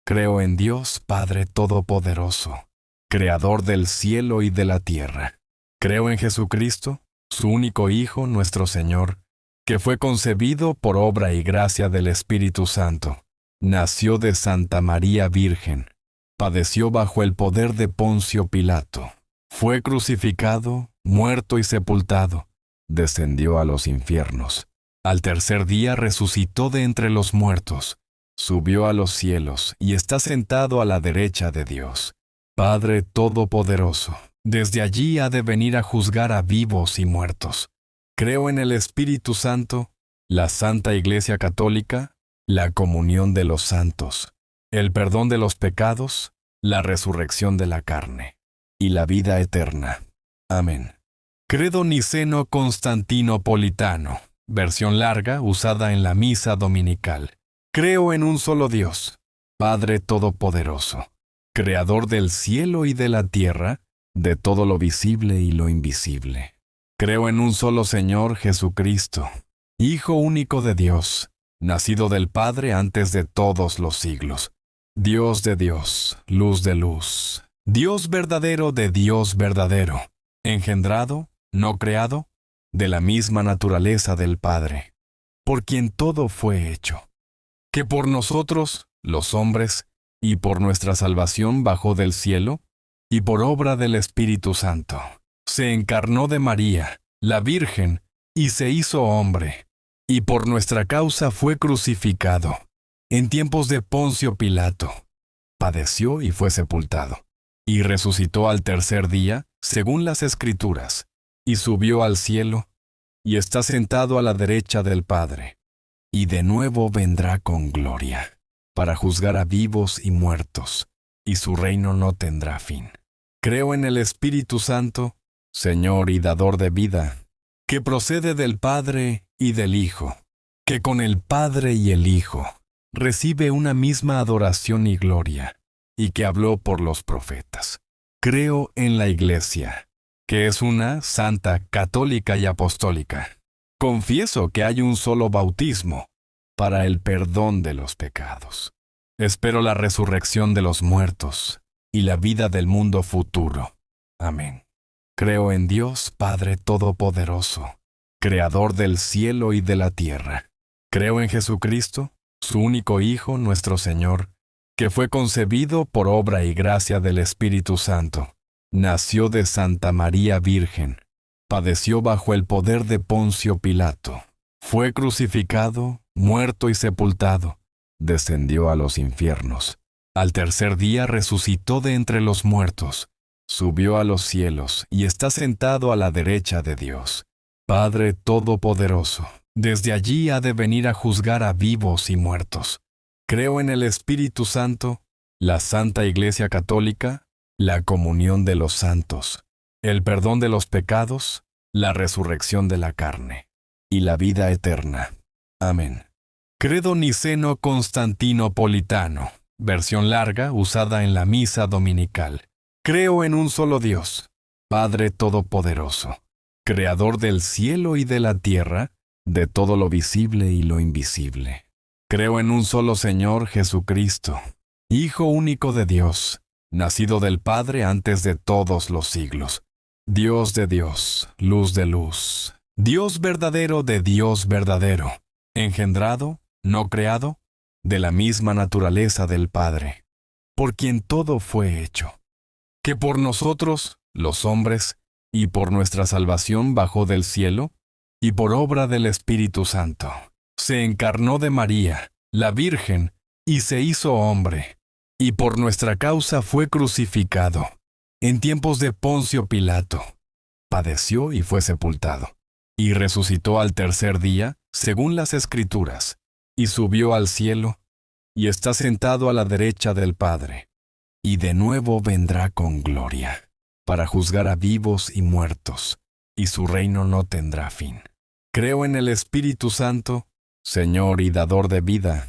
Creo en Dios Padre Todopoderoso, Creador del cielo y de la tierra. Creo en Jesucristo, su único Hijo, nuestro Señor, que fue concebido por obra y gracia del Espíritu Santo. Nació de Santa María Virgen. Padeció bajo el poder de Poncio Pilato. Fue crucificado, muerto y sepultado. Descendió a los infiernos. Al tercer día resucitó de entre los muertos. Subió a los cielos y está sentado a la derecha de Dios, Padre Todopoderoso. Desde allí ha de venir a juzgar a vivos y muertos. Creo en el Espíritu Santo, la Santa Iglesia Católica, la comunión de los santos, el perdón de los pecados, la resurrección de la carne y la vida eterna. Amén. Credo niceno-constantinopolitano, versión larga usada en la misa dominical. Creo en un solo Dios, Padre Todopoderoso, Creador del cielo y de la tierra, de todo lo visible y lo invisible. Creo en un solo Señor Jesucristo, Hijo único de Dios, nacido del Padre antes de todos los siglos. Dios de Dios, luz de luz, Dios verdadero de Dios verdadero, engendrado, no creado, de la misma naturaleza del Padre, por quien todo fue hecho, que por nosotros, los hombres, y por nuestra salvación bajó del cielo, y por obra del Espíritu Santo, se encarnó de María, la Virgen, y se hizo hombre, y por nuestra causa fue crucificado, en tiempos de Poncio Pilato. Padeció y fue sepultado, y resucitó al tercer día, según las Escrituras, y subió al cielo, y está sentado a la derecha del Padre. Y de nuevo vendrá con gloria, para juzgar a vivos y muertos, y su reino no tendrá fin. Creo en el Espíritu Santo, Señor y dador de vida, que procede del Padre y del Hijo, que con el Padre y el Hijo recibe una misma adoración y gloria, y que habló por los profetas. Creo en la Iglesia, que es una santa, católica y apostólica. Confieso que hay un solo bautismo para el perdón de los pecados. Espero la resurrección de los muertos y la vida del mundo futuro. Amén. Creo en Dios Padre Todopoderoso, Creador del cielo y de la tierra. Creo en Jesucristo, su único Hijo, nuestro Señor, que fue concebido por obra y gracia del Espíritu Santo. Nació de Santa María Virgen. Padeció bajo el poder de Poncio Pilato. Fue crucificado, muerto y sepultado. Descendió a los infiernos. Al tercer día resucitó de entre los muertos. Subió a los cielos y está sentado a la derecha de Dios, Padre Todopoderoso. Desde allí ha de venir a juzgar a vivos y muertos. Creo en el Espíritu Santo, la Santa Iglesia Católica, la comunión de los santos, el perdón de los pecados, la resurrección de la carne y la vida eterna. Amén. Credo niceno-constantinopolitano, versión larga usada en la misa dominical. Creo en un solo Dios, Padre Todopoderoso, Creador del cielo y de la tierra, de todo lo visible y lo invisible. Creo en un solo Señor Jesucristo, Hijo único de Dios, nacido del Padre antes de todos los siglos. Dios de Dios, luz de luz, Dios verdadero de Dios verdadero, engendrado, no creado, de la misma naturaleza del Padre, por quien todo fue hecho, que por nosotros, los hombres, y por nuestra salvación bajó del cielo, y por obra del Espíritu Santo, se encarnó de María, la Virgen, y se hizo hombre, y por nuestra causa fue crucificado, en tiempos de Poncio Pilato. Padeció y fue sepultado, y resucitó al tercer día, según las Escrituras, y subió al cielo, y está sentado a la derecha del Padre, y de nuevo vendrá con gloria, para juzgar a vivos y muertos, y su reino no tendrá fin. Creo en el Espíritu Santo, Señor y dador de vida,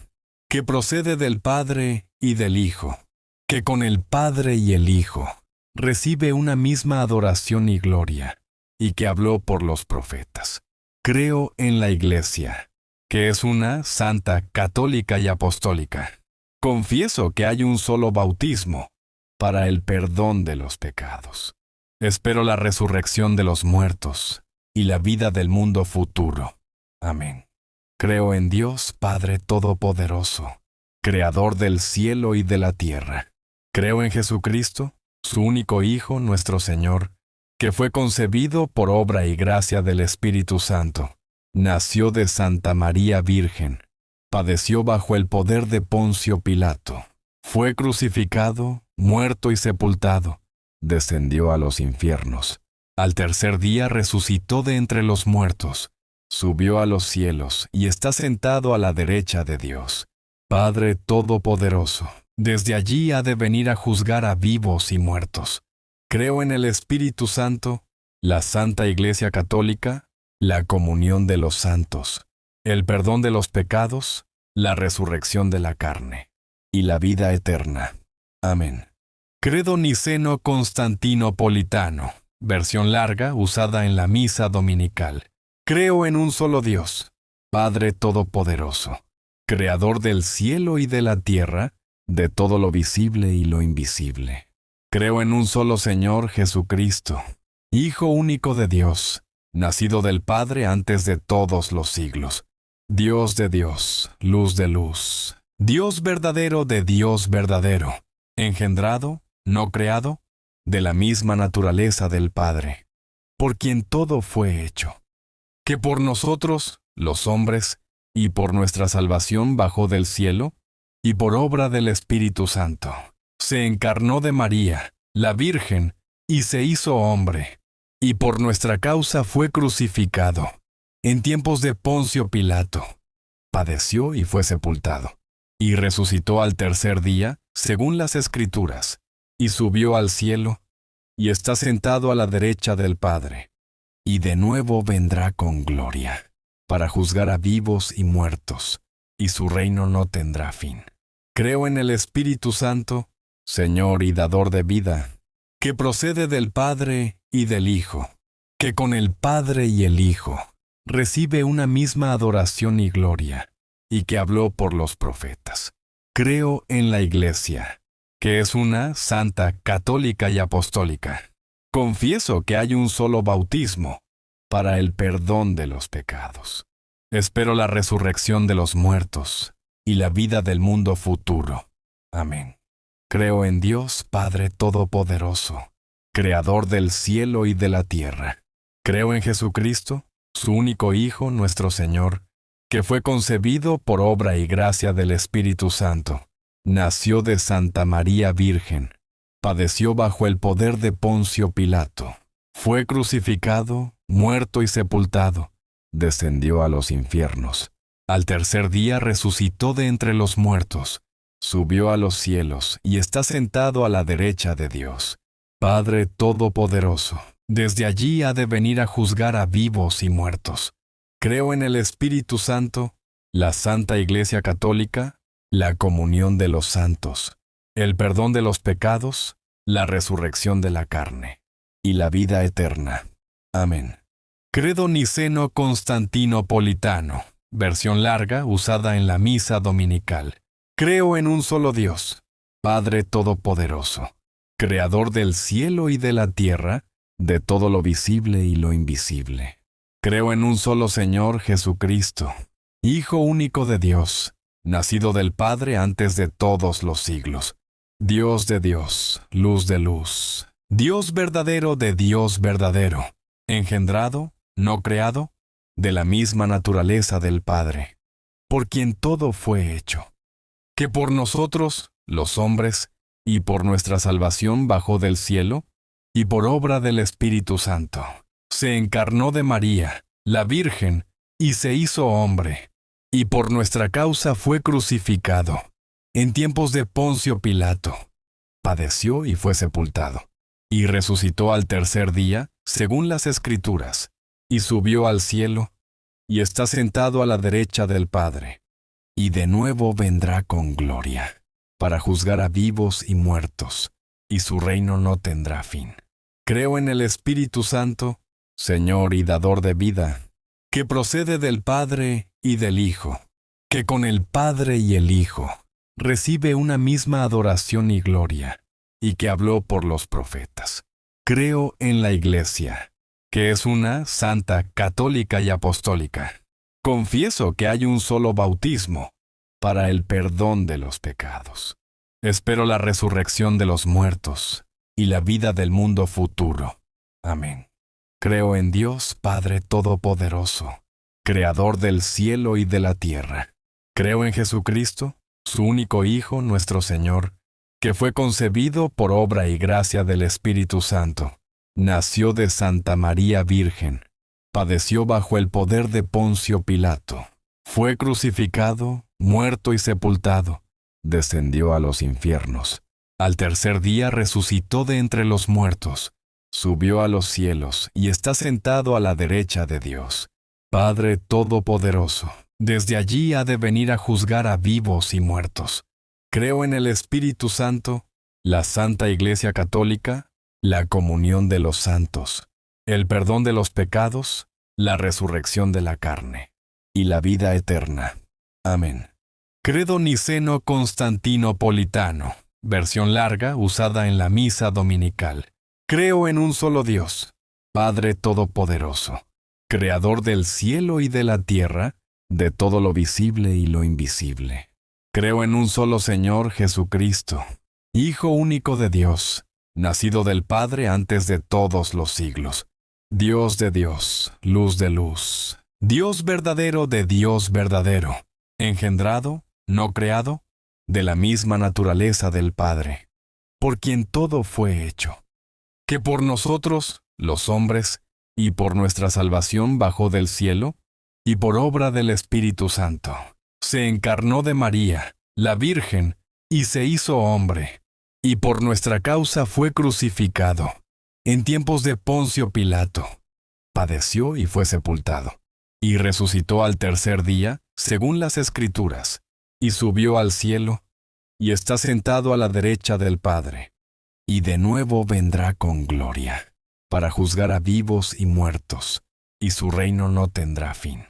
que procede del Padre y del Hijo, que con el Padre y el Hijo recibe una misma adoración y gloria, y que habló por los profetas. Creo en la Iglesia, que es una santa, católica y apostólica. Confieso que hay un solo bautismo para el perdón de los pecados. Espero la resurrección de los muertos y la vida del mundo futuro. Amén. Creo en Dios Padre Todopoderoso, Creador del cielo y de la tierra. Creo en Jesucristo, su único Hijo, nuestro Señor, que fue concebido por obra y gracia del Espíritu Santo. Nació de Santa María Virgen. Padeció bajo el poder de Poncio Pilato. Fue crucificado, muerto y sepultado. Descendió a los infiernos. Al tercer día resucitó de entre los muertos. Subió a los cielos y está sentado a la derecha de Dios, Padre Todopoderoso. Desde allí ha de venir a juzgar a vivos y muertos. Creo en el Espíritu Santo, la Santa Iglesia Católica, la comunión de los santos, el perdón de los pecados, la resurrección de la carne y la vida eterna. Amén. Credo niceno-constantinopolitano, versión larga usada en la misa dominical. Creo en un solo Dios, Padre Todopoderoso, Creador del cielo y de la tierra, de todo lo visible y lo invisible. Creo en un solo Señor Jesucristo, Hijo único de Dios, nacido del Padre antes de todos los siglos. Dios de Dios, luz de luz, Dios verdadero de Dios verdadero, engendrado, no creado, de la misma naturaleza del Padre, por quien todo fue hecho, que por nosotros, los hombres, y por nuestra salvación bajó del cielo, y por obra del Espíritu Santo, se encarnó de María, la Virgen, y se hizo hombre, y por nuestra causa fue crucificado, en tiempos de Poncio Pilato. Padeció y fue sepultado, y resucitó al tercer día, según las Escrituras, y subió al cielo, y está sentado a la derecha del Padre. Y de nuevo vendrá con gloria, para juzgar a vivos y muertos, y su reino no tendrá fin. Creo en el Espíritu Santo, Señor y dador de vida, que procede del Padre y del Hijo, que con el Padre y el Hijo recibe una misma adoración y gloria, y que habló por los profetas. Creo en la Iglesia, que es una santa, católica y apostólica. Confieso que hay un solo bautismo para el perdón de los pecados. Espero la resurrección de los muertos y la vida del mundo futuro. Amén. Creo en Dios Padre Todopoderoso, Creador del cielo y de la tierra. Creo en Jesucristo, su único Hijo, nuestro Señor, que fue concebido por obra y gracia del Espíritu Santo. Nació de Santa María Virgen. Padeció bajo el poder de Poncio Pilato. Fue crucificado, muerto y sepultado. Descendió a los infiernos. Al tercer día resucitó de entre los muertos. Subió a los cielos y está sentado a la derecha de Dios, Padre Todopoderoso. Desde allí ha de venir a juzgar a vivos y muertos. Creo en el Espíritu Santo, la Santa Iglesia Católica, la comunión de los santos, el perdón de los pecados, la resurrección de la carne y la vida eterna. Amén. Credo niceno-constantinopolitano, versión larga usada en la misa dominical. Creo en un solo Dios, Padre Todopoderoso, Creador del cielo y de la tierra, de todo lo visible y lo invisible. Creo en un solo Señor Jesucristo, Hijo único de Dios, nacido del Padre antes de todos los siglos. Dios de Dios, luz de luz, Dios verdadero de Dios verdadero, engendrado, no creado, de la misma naturaleza del Padre, por quien todo fue hecho, que por nosotros, los hombres, y por nuestra salvación bajó del cielo, y por obra del Espíritu Santo, se encarnó de María, la Virgen, y se hizo hombre, y por nuestra causa fue crucificado, en tiempos de Poncio Pilato. Padeció y fue sepultado, y resucitó al tercer día, según las Escrituras, y subió al cielo, y está sentado a la derecha del Padre, y de nuevo vendrá con gloria, para juzgar a vivos y muertos, y su reino no tendrá fin. Creo en el Espíritu Santo, Señor y dador de vida, que procede del Padre y del Hijo, que con el Padre y el Hijo recibe una misma adoración y gloria, y que habló por los profetas. Creo en la Iglesia, que es una, santa, católica y apostólica. Confieso que hay un solo bautismo para el perdón de los pecados. Espero la resurrección de los muertos y la vida del mundo futuro. Amén. Creo en Dios Padre Todopoderoso, Creador del cielo y de la tierra. Creo en Jesucristo, su único Hijo, nuestro Señor, que fue concebido por obra y gracia del Espíritu Santo. Nació de Santa María Virgen. Padeció bajo el poder de Poncio Pilato. Fue crucificado, muerto y sepultado. Descendió a los infiernos. Al tercer día resucitó de entre los muertos. Subió a los cielos y está sentado a la derecha de Dios, Padre Todopoderoso. Desde allí ha de venir a juzgar a vivos y muertos. Creo en el Espíritu Santo, la Santa Iglesia Católica, la comunión de los santos, el perdón de los pecados, la resurrección de la carne y la vida eterna. Amén. Credo niceno-constantinopolitano, versión larga usada en la misa dominical. Creo en un solo Dios, Padre Todopoderoso, Creador del cielo y de la tierra, de todo lo visible y lo invisible. Creo en un solo Señor Jesucristo, Hijo único de Dios, nacido del Padre antes de todos los siglos. Dios de Dios, luz de luz, Dios verdadero de Dios verdadero, engendrado, no creado, de la misma naturaleza del Padre, por quien todo fue hecho, que por nosotros, los hombres, y por nuestra salvación bajó del cielo, y por obra del Espíritu Santo, se encarnó de María, la Virgen, y se hizo hombre, y por nuestra causa fue crucificado, en tiempos de Poncio Pilato. Padeció y fue sepultado, y resucitó al tercer día, según las Escrituras, y subió al cielo, y está sentado a la derecha del Padre, y de nuevo vendrá con gloria, para juzgar a vivos y muertos, y su reino no tendrá fin.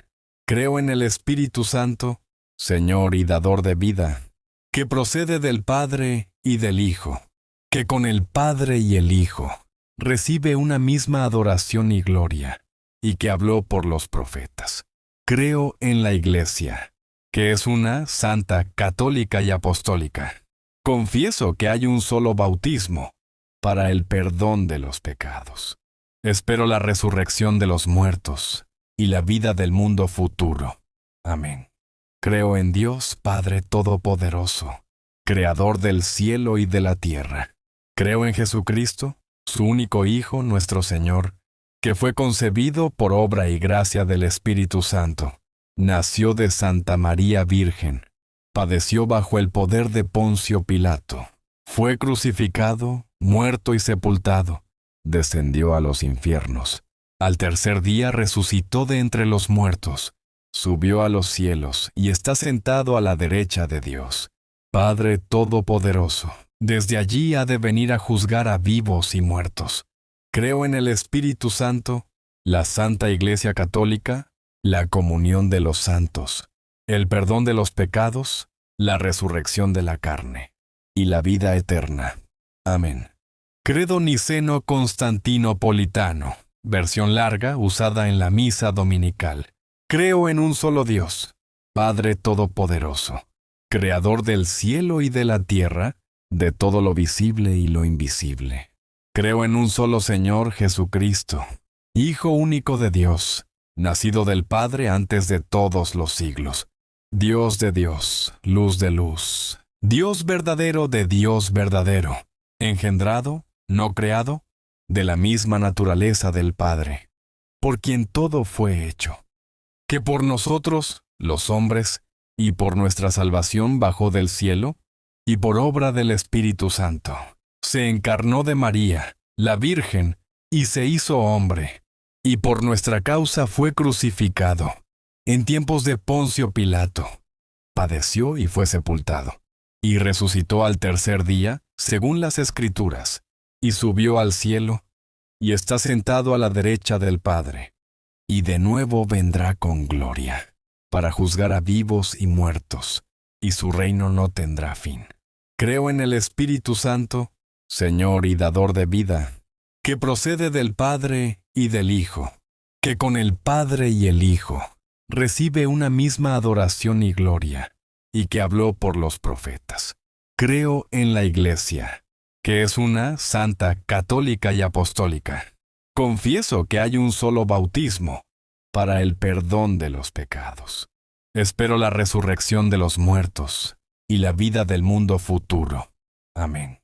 Creo en el Espíritu Santo, Señor y dador de vida, que procede del Padre y del Hijo, que con el Padre y el Hijo recibe una misma adoración y gloria, y que habló por los profetas. Creo en la Iglesia, que es una, santa, católica y apostólica. Confieso que hay un solo bautismo para el perdón de los pecados. Espero la resurrección de los muertos y la vida del mundo futuro. Amén. Creo en Dios Padre Todopoderoso, Creador del cielo y de la tierra. Creo en Jesucristo, su único Hijo, nuestro Señor, que fue concebido por obra y gracia del Espíritu Santo. Nació de Santa María Virgen. Padeció bajo el poder de Poncio Pilato. Fue crucificado, muerto y sepultado. Descendió a los infiernos. Al tercer día resucitó de entre los muertos. Subió a los cielos y está sentado a la derecha de Dios, Padre Todopoderoso. Desde allí ha de venir a juzgar a vivos y muertos. Creo en el Espíritu Santo, la Santa Iglesia Católica, la comunión de los santos, el perdón de los pecados, la resurrección de la carne y la vida eterna. Amén. Credo niceno-constantinopolitano, versión larga usada en la misa dominical. Creo en un solo Dios, Padre Todopoderoso, Creador del cielo y de la tierra, de todo lo visible y lo invisible. Creo en un solo Señor Jesucristo, Hijo único de Dios, nacido del Padre antes de todos los siglos. Dios de Dios, luz de luz, Dios verdadero de Dios verdadero, engendrado, no creado, de la misma naturaleza del Padre, por quien todo fue hecho, que por nosotros, los hombres, y por nuestra salvación bajó del cielo, y por obra del Espíritu Santo, se encarnó de María, la Virgen, y se hizo hombre, y por nuestra causa fue crucificado, en tiempos de Poncio Pilato. Padeció y fue sepultado, y resucitó al tercer día, según las Escrituras, y subió al cielo, y está sentado a la derecha del Padre, y de nuevo vendrá con gloria, para juzgar a vivos y muertos, y su reino no tendrá fin. Creo en el Espíritu Santo, Señor y dador de vida, que procede del Padre y del Hijo, que con el Padre y el Hijo recibe una misma adoración y gloria, y que habló por los profetas. Creo en la Iglesia, que es una santa, católica y apostólica. Confieso que hay un solo bautismo para el perdón de los pecados. Espero la resurrección de los muertos y la vida del mundo futuro. Amén.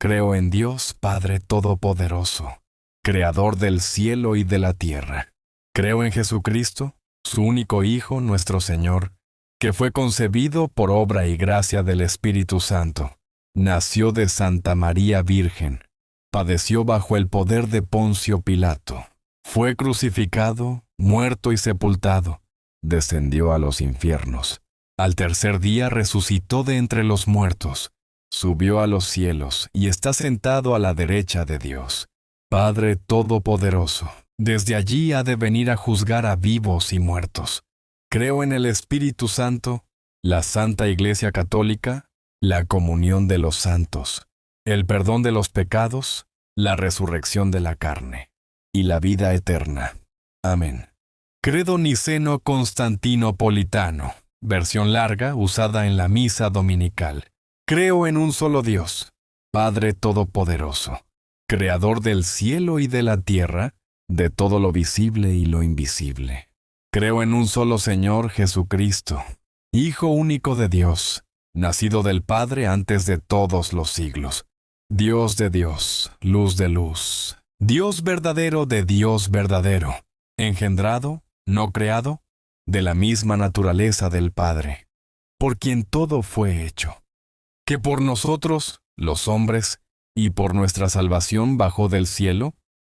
Creo en Dios Padre Todopoderoso, Creador del cielo y de la tierra. Creo en Jesucristo, su único Hijo, nuestro Señor, que fue concebido por obra y gracia del Espíritu Santo. Nació de Santa María Virgen. Padeció bajo el poder de Poncio Pilato. Fue crucificado, muerto y sepultado. Descendió a los infiernos. Al tercer día resucitó de entre los muertos. Subió a los cielos y está sentado a la derecha de Dios, Padre Todopoderoso. Desde allí ha de venir a juzgar a vivos y muertos. Creo en el Espíritu Santo, la Santa Iglesia Católica, la comunión de los santos, el perdón de los pecados, la resurrección de la carne y la vida eterna. Amén. Credo niceno-constantinopolitano, versión larga usada en la misa dominical. Creo en un solo Dios, Padre Todopoderoso, Creador del cielo y de la tierra, de todo lo visible y lo invisible. Creo en un solo Señor Jesucristo, Hijo único de Dios, nacido del Padre antes de todos los siglos. Dios de Dios, luz de luz, Dios verdadero de Dios verdadero, engendrado, no creado, de la misma naturaleza del Padre, por quien todo fue hecho, que por nosotros, los hombres, y por nuestra salvación bajó del cielo,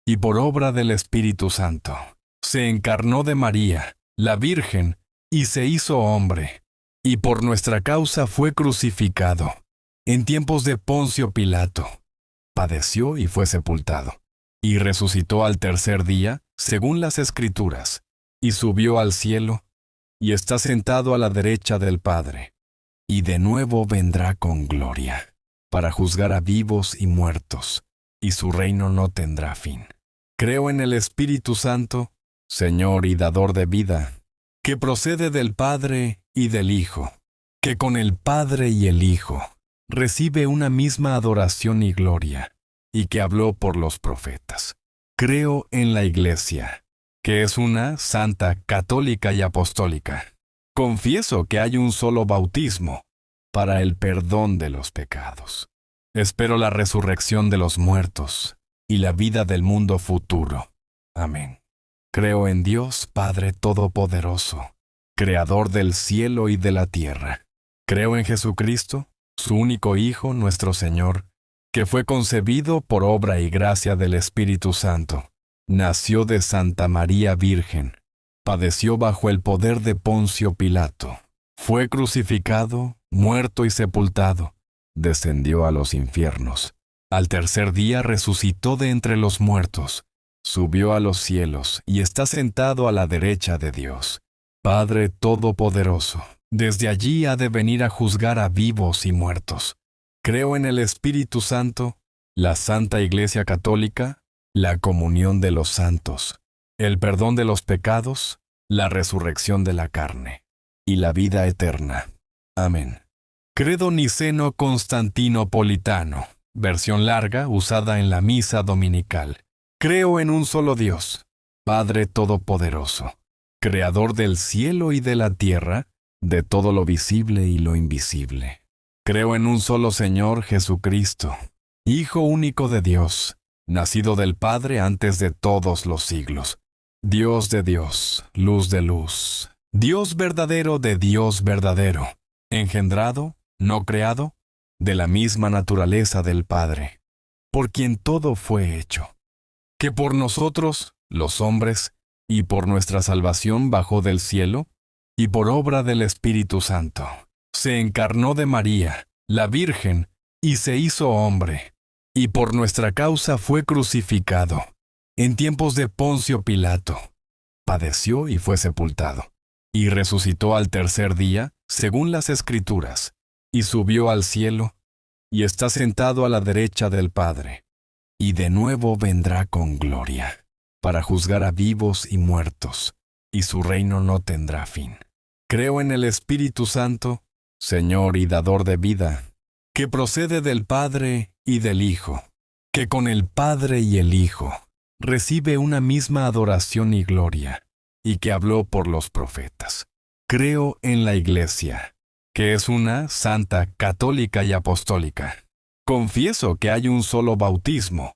y por obra del Espíritu Santo, se encarnó de María, la Virgen, y se hizo hombre, y por nuestra causa fue crucificado, en tiempos de Poncio Pilato. Padeció y fue sepultado, y resucitó al tercer día, según las Escrituras, y subió al cielo, y está sentado a la derecha del Padre, y de nuevo vendrá con gloria, para juzgar a vivos y muertos, y su reino no tendrá fin. Creo en el Espíritu Santo, Señor y dador de vida, que procede del Padre y del Hijo, que con el Padre y el Hijo recibe una misma adoración y gloria, y que habló por los profetas. Creo en la Iglesia, que es una santa, católica y apostólica. Confieso que hay un solo bautismo para el perdón de los pecados. Espero la resurrección de los muertos y la vida del mundo futuro. Amén. Creo en Dios Padre Todopoderoso, Creador del cielo y de la tierra. Creo en Jesucristo, su único Hijo, nuestro Señor, que fue concebido por obra y gracia del Espíritu Santo. Nació de Santa María Virgen. Padeció bajo el poder de Poncio Pilato. Fue crucificado, muerto y sepultado. Descendió a los infiernos. Al tercer día resucitó de entre los muertos. Subió a los cielos y está sentado a la derecha de Dios, Padre Todopoderoso. Desde allí ha de venir a juzgar a vivos y muertos. Creo en el Espíritu Santo, la Santa Iglesia Católica, la comunión de los santos, el perdón de los pecados, la resurrección de la carne y la vida eterna. Amén. Credo niceno-constantinopolitano, versión larga usada en la misa dominical. Creo en un solo Dios, Padre Todopoderoso, Creador del cielo y de la tierra, de todo lo visible y lo invisible. Creo en un solo Señor Jesucristo, Hijo único de Dios, nacido del Padre antes de todos los siglos. Dios de Dios, luz de luz, Dios verdadero de Dios verdadero, engendrado, no creado, de la misma naturaleza del Padre, por quien todo fue hecho, que por nosotros, los hombres, y por nuestra salvación bajó del cielo, y por obra del Espíritu Santo, se encarnó de María, la Virgen, y se hizo hombre, y por nuestra causa fue crucificado, en tiempos de Poncio Pilato. Padeció y fue sepultado, y resucitó al tercer día, según las Escrituras, y subió al cielo, y está sentado a la derecha del Padre, y de nuevo vendrá con gloria, para juzgar a vivos y muertos, y su reino no tendrá fin. Creo en el Espíritu Santo, Señor y dador de vida, que procede del Padre y del Hijo, que con el Padre y el Hijo recibe una misma adoración y gloria, y que habló por los profetas. Creo en la Iglesia, que es una santa, católica y apostólica. Confieso que hay un solo bautismo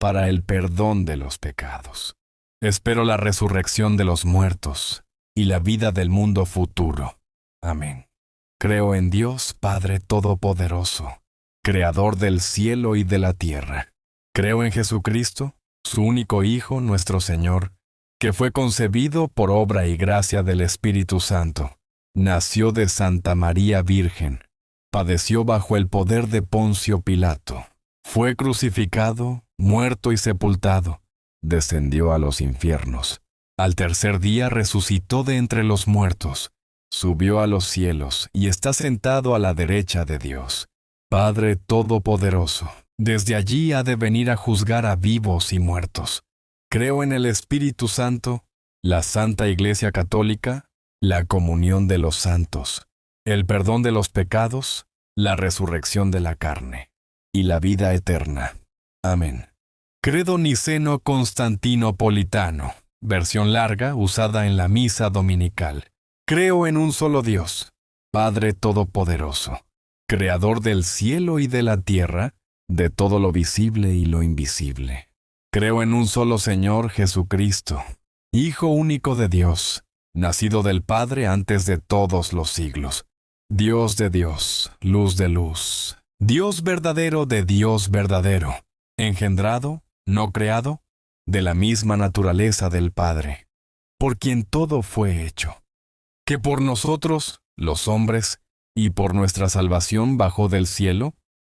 para el perdón de los pecados. Espero la resurrección de los muertos y la vida del mundo futuro. Amén. Creo en Dios Padre Todopoderoso, Creador del cielo y de la tierra. Creo en Jesucristo, su único Hijo, nuestro Señor, que fue concebido por obra y gracia del Espíritu Santo. Nació de Santa María Virgen. Padeció bajo el poder de Poncio Pilato. Fue crucificado, muerto y sepultado. Descendió a los infiernos. Al tercer día resucitó de entre los muertos. Subió a los cielos y está sentado a la derecha de Dios, Padre Todopoderoso. Desde allí ha de venir a juzgar a vivos y muertos. Creo en el Espíritu Santo, la Santa Iglesia Católica, la comunión de los santos, el perdón de los pecados, la resurrección de la carne y la vida eterna. Amén. Credo niceno-constantinopolitano, versión larga usada en la misa dominical. Creo en un solo Dios, Padre Todopoderoso, Creador del cielo y de la tierra, de todo lo visible y lo invisible. Creo en un solo Señor Jesucristo, Hijo único de Dios, nacido del Padre antes de todos los siglos. Dios de Dios, luz de luz, Dios verdadero de Dios verdadero, engendrado, no creado, de la misma naturaleza del Padre, por quien todo fue hecho, que por nosotros, los hombres, y por nuestra salvación bajó del cielo,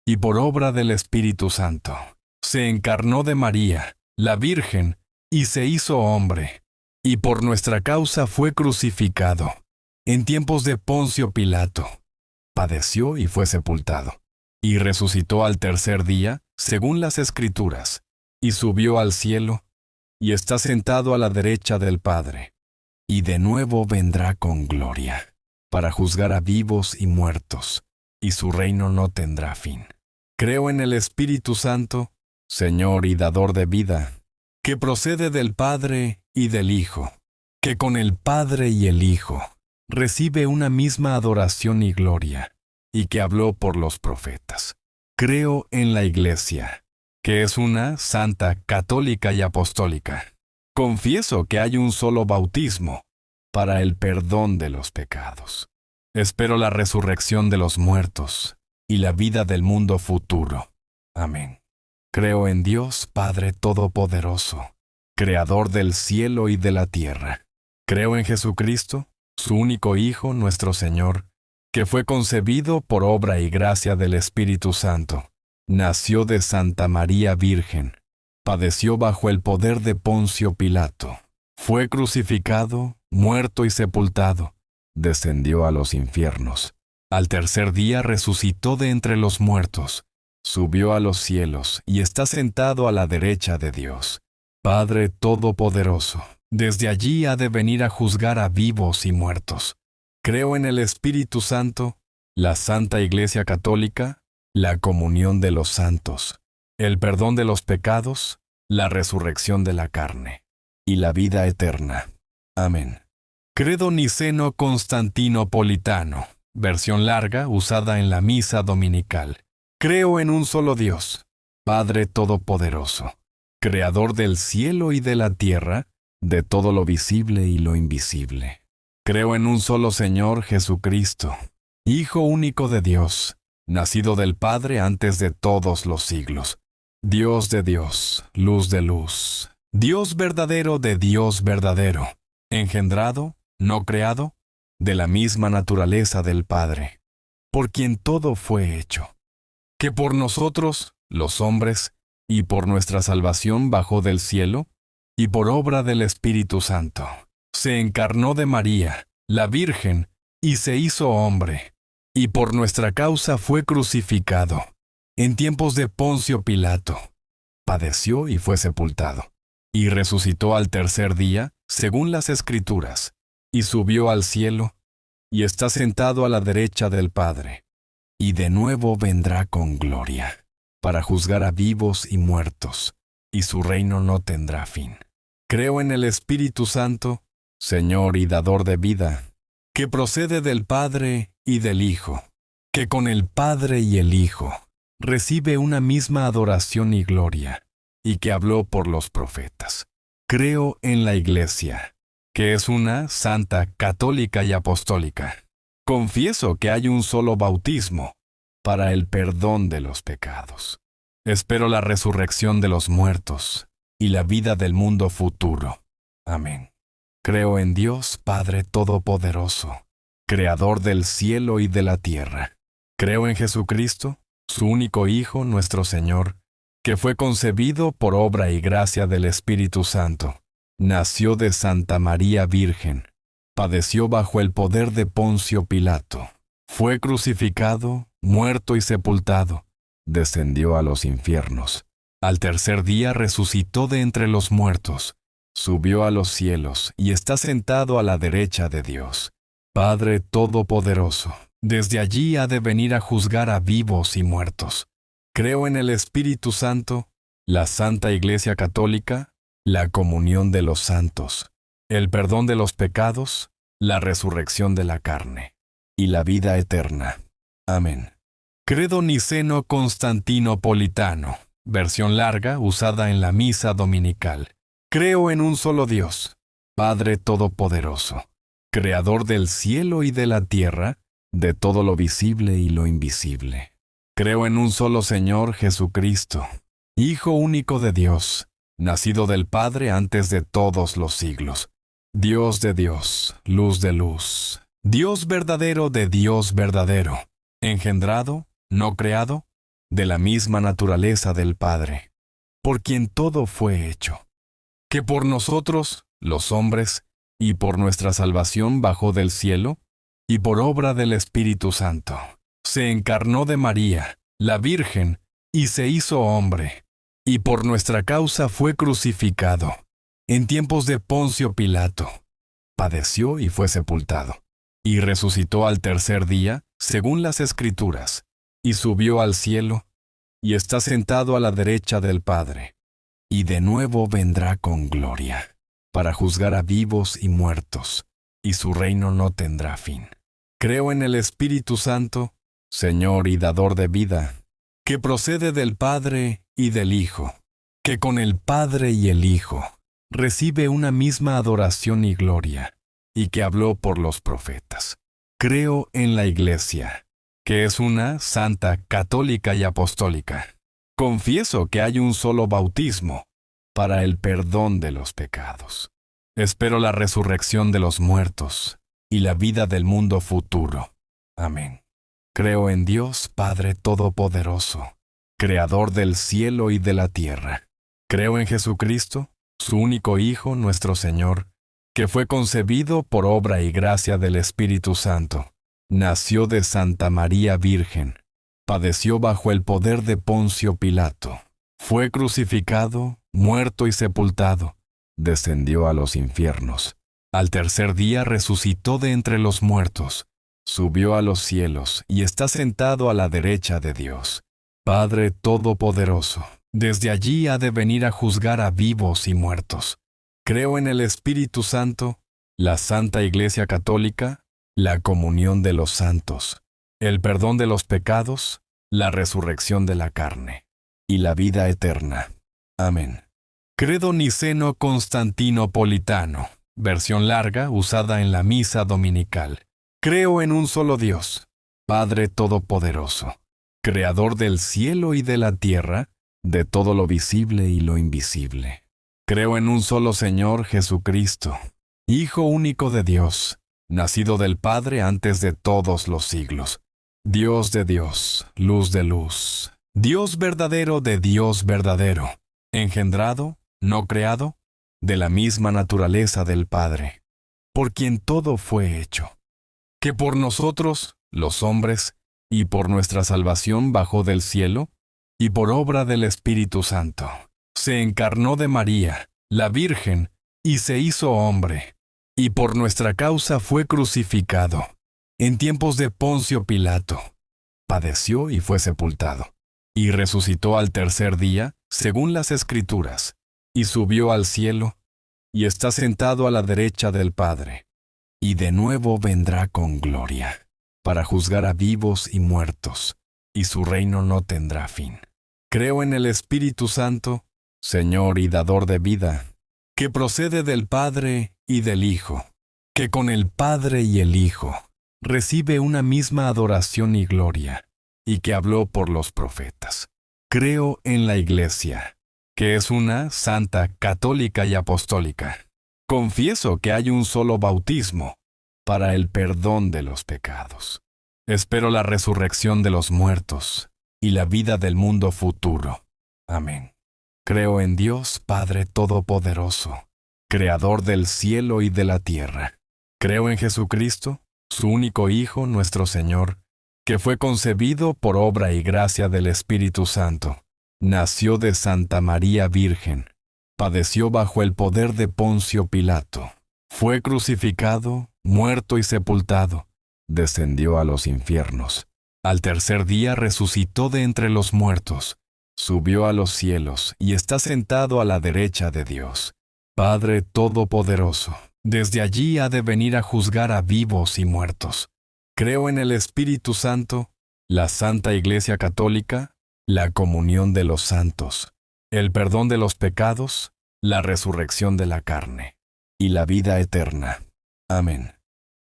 y por obra del Espíritu Santo, se encarnó de María, la Virgen, y se hizo hombre, y por nuestra causa fue crucificado, en tiempos de Poncio Pilato. Padeció y fue sepultado, y resucitó al tercer día, según las Escrituras, y subió al cielo, y está sentado a la derecha del Padre, y de nuevo vendrá con gloria, para juzgar a vivos y muertos, y su reino no tendrá fin. Creo en el Espíritu Santo, Señor y dador de vida, que procede del Padre y del Hijo, que con el Padre y el Hijo recibe una misma adoración y gloria, y que habló por los profetas. Creo en la Iglesia, que es una santa, católica y apostólica. Confieso que hay un solo bautismo para el perdón de los pecados. Espero la resurrección de los muertos y la vida del mundo futuro. Amén. Creo en Dios Padre Todopoderoso, Creador del cielo y de la tierra. Creo en Jesucristo, su único Hijo, nuestro Señor, que fue concebido por obra y gracia del Espíritu Santo. Nació de Santa María Virgen. Padeció bajo el poder de Poncio Pilato. Fue crucificado, muerto y sepultado. Descendió a los infiernos. Al tercer día resucitó de entre los muertos. Subió a los cielos y está sentado a la derecha de Dios, Padre Todopoderoso. Desde allí ha de venir a juzgar a vivos y muertos. Creo en el Espíritu Santo, la Santa Iglesia Católica, la comunión de los santos, el perdón de los pecados, la resurrección de la carne y la vida eterna. Amén. Credo niceno-constantinopolitano, versión larga usada en la misa dominical. Creo en un solo Dios, Padre Todopoderoso, Creador del cielo y de la tierra, de todo lo visible y lo invisible. Creo en un solo Señor Jesucristo, Hijo único de Dios, nacido del Padre antes de todos los siglos. Dios de Dios, luz de luz, Dios verdadero de Dios verdadero, engendrado, no creado, de la misma naturaleza del Padre, por quien todo fue hecho, que por nosotros, los hombres, y por nuestra salvación bajó del cielo, y por obra del Espíritu Santo, se encarnó de María, la Virgen, y se hizo hombre, y por nuestra causa fue crucificado, en tiempos de Poncio Pilato. Padeció y fue sepultado, y resucitó al tercer día, según las Escrituras, y subió al cielo, y está sentado a la derecha del Padre, y de nuevo vendrá con gloria, para juzgar a vivos y muertos, y su reino no tendrá fin. Creo en el Espíritu Santo, Señor y dador de vida, que procede del Padre y del Hijo, que con el Padre y el Hijo recibe una misma adoración y gloria, y que habló por los profetas. Creo en la Iglesia, que es una santa, católica y apostólica. Confieso que hay un solo bautismo para el perdón de los pecados. Espero la resurrección de los muertos y la vida del mundo futuro. Amén. Creo en Dios Padre Todopoderoso, Creador del cielo y de la tierra. Creo en Jesucristo, su único Hijo, nuestro Señor, que fue concebido por obra y gracia del Espíritu Santo. Nació de Santa María Virgen. Padeció bajo el poder de Poncio Pilato. Fue crucificado, muerto y sepultado. Descendió a los infiernos. Al tercer día resucitó de entre los muertos. Subió a los cielos y está sentado a la derecha de Dios, Padre Todopoderoso. Desde allí ha de venir a juzgar a vivos y muertos. Creo en el Espíritu Santo, la Santa Iglesia Católica, la comunión de los santos, el perdón de los pecados, la resurrección de la carne y la vida eterna. Amén. Credo niceno-constantinopolitano, versión larga usada en la misa dominical. Creo en un solo Dios, Padre Todopoderoso, Creador del cielo y de la tierra, de todo lo visible y lo invisible. Creo en un solo Señor Jesucristo, Hijo único de Dios, nacido del Padre antes de todos los siglos. Dios de Dios, luz de luz, Dios verdadero de Dios verdadero, engendrado, no creado, de la misma naturaleza del Padre, por quien todo fue hecho, que por nosotros, los hombres, y por nuestra salvación bajó del cielo, y por obra del Espíritu Santo, se encarnó de María, la Virgen, y se hizo hombre, y por nuestra causa fue crucificado, en tiempos de Poncio Pilato. Padeció y fue sepultado, y resucitó al tercer día, según las Escrituras, y subió al cielo, y está sentado a la derecha del Padre, y de nuevo vendrá con gloria, para juzgar a vivos y muertos, y su reino no tendrá fin. Creo en el Espíritu Santo, Señor y dador de vida, que procede del Padre y del Hijo, que con el Padre y el Hijo recibe una misma adoración y gloria, y que habló por los profetas. Creo en la Iglesia, que es una santa, católica y apostólica. Confieso que hay un solo bautismo para el perdón de los pecados. Espero la resurrección de los muertos y la vida del mundo futuro. Amén. Creo en Dios Padre Todopoderoso, Creador del cielo y de la tierra. Creo en Jesucristo, su único Hijo, nuestro Señor, que fue concebido por obra y gracia del Espíritu Santo. Nació de Santa María Virgen. Padeció bajo el poder de Poncio Pilato. Fue crucificado, muerto y sepultado. Descendió a los infiernos. Al tercer día resucitó de entre los muertos. Subió a los cielos y está sentado a la derecha de Dios, Padre Todopoderoso. Desde allí ha de venir a juzgar a vivos y muertos. Creo en el Espíritu Santo, la Santa Iglesia Católica, la comunión de los santos, el perdón de los pecados, la resurrección de la carne y la vida eterna. Amén. Credo niceno-constantinopolitano, versión larga usada en la misa dominical. Creo en un solo Dios, Padre Todopoderoso, Creador del cielo y de la tierra, de todo lo visible y lo invisible. Creo en un solo Señor Jesucristo, Hijo único de Dios, nacido del Padre antes de todos los siglos. Dios de Dios, luz de luz, Dios verdadero de Dios verdadero, engendrado, no creado, de la misma naturaleza del Padre, por quien todo fue hecho, que por nosotros, los hombres, y por nuestra salvación bajó del cielo, y por obra del Espíritu Santo, se encarnó de María, la Virgen, y se hizo hombre, y por nuestra causa fue crucificado, en tiempos de Poncio Pilato. Padeció y fue sepultado, y resucitó al tercer día, según las Escrituras, y subió al cielo, y está sentado a la derecha del Padre, y de nuevo vendrá con gloria, para juzgar a vivos y muertos, y su reino no tendrá fin. Creo en el Espíritu Santo, Señor y dador de vida, que procede del Padre y del Hijo, que con el Padre y el Hijo recibe una misma adoración y gloria, y que habló por los profetas. Creo en la Iglesia, que es una santa, católica y apostólica. Confieso que hay un solo bautismo para el perdón de los pecados. Espero la resurrección de los muertos y la vida del mundo futuro. Amén. Creo en Dios Padre Todopoderoso, Creador del cielo y de la tierra. Creo en Jesucristo, su único Hijo, nuestro Señor, que fue concebido por obra y gracia del Espíritu Santo. Nació de Santa María Virgen. Padeció bajo el poder de Poncio Pilato. Fue crucificado, muerto y sepultado. Descendió a los infiernos. Al tercer día resucitó de entre los muertos. Subió a los cielos y está sentado a la derecha de Dios, Padre Todopoderoso. Desde allí ha de venir a juzgar a vivos y muertos. Creo en el Espíritu Santo, la Santa Iglesia Católica, la comunión de los santos, el perdón de los pecados, la resurrección de la carne y la vida eterna. Amén.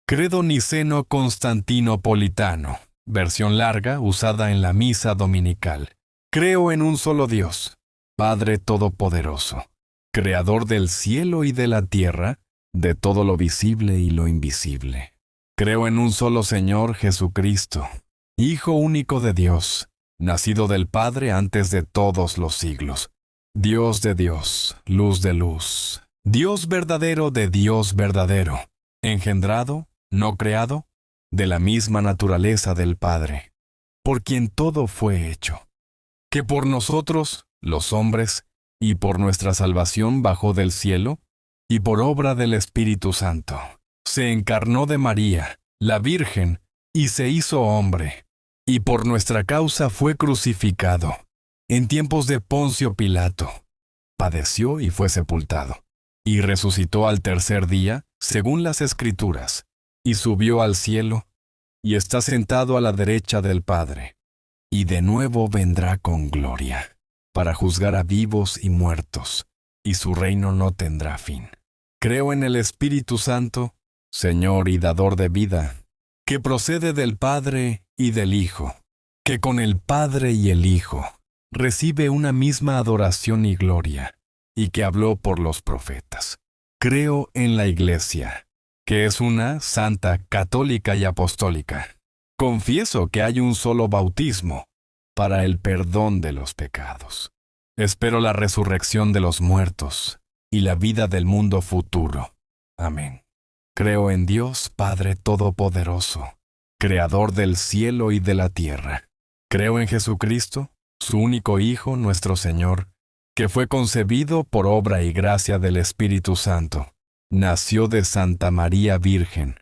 Credo niceno-constantinopolitano, versión larga usada en la misa dominical. Creo en un solo Dios, Padre Todopoderoso, Creador del cielo y de la tierra, de todo lo visible y lo invisible. Creo en un solo Señor Jesucristo, Hijo único de Dios, nacido del Padre antes de todos los siglos. Dios de Dios, luz de luz, Dios verdadero de Dios verdadero, engendrado, no creado, de la misma naturaleza del Padre, por quien todo fue hecho, que por nosotros, los hombres, y por nuestra salvación bajó del cielo, y por obra del Espíritu Santo, se encarnó de María, la Virgen, y se hizo hombre, y por nuestra causa fue crucificado, en tiempos de Poncio Pilato. Padeció y fue sepultado, y resucitó al tercer día, según las Escrituras, y subió al cielo, y está sentado a la derecha del Padre, y de nuevo vendrá con gloria, para juzgar a vivos y muertos, y su reino no tendrá fin. Creo en el Espíritu Santo, Señor y dador de vida, que procede del Padre y del Hijo, que con el Padre y el Hijo recibe una misma adoración y gloria, y que habló por los profetas. Creo en la Iglesia, que es una santa, católica y apostólica. Confieso que hay un solo bautismo para el perdón de los pecados. Espero la resurrección de los muertos y la vida del mundo futuro. Amén. Creo en Dios Padre Todopoderoso, Creador del cielo y de la tierra. Creo en Jesucristo, su único Hijo, nuestro Señor, que fue concebido por obra y gracia del Espíritu Santo. Nació de Santa María Virgen.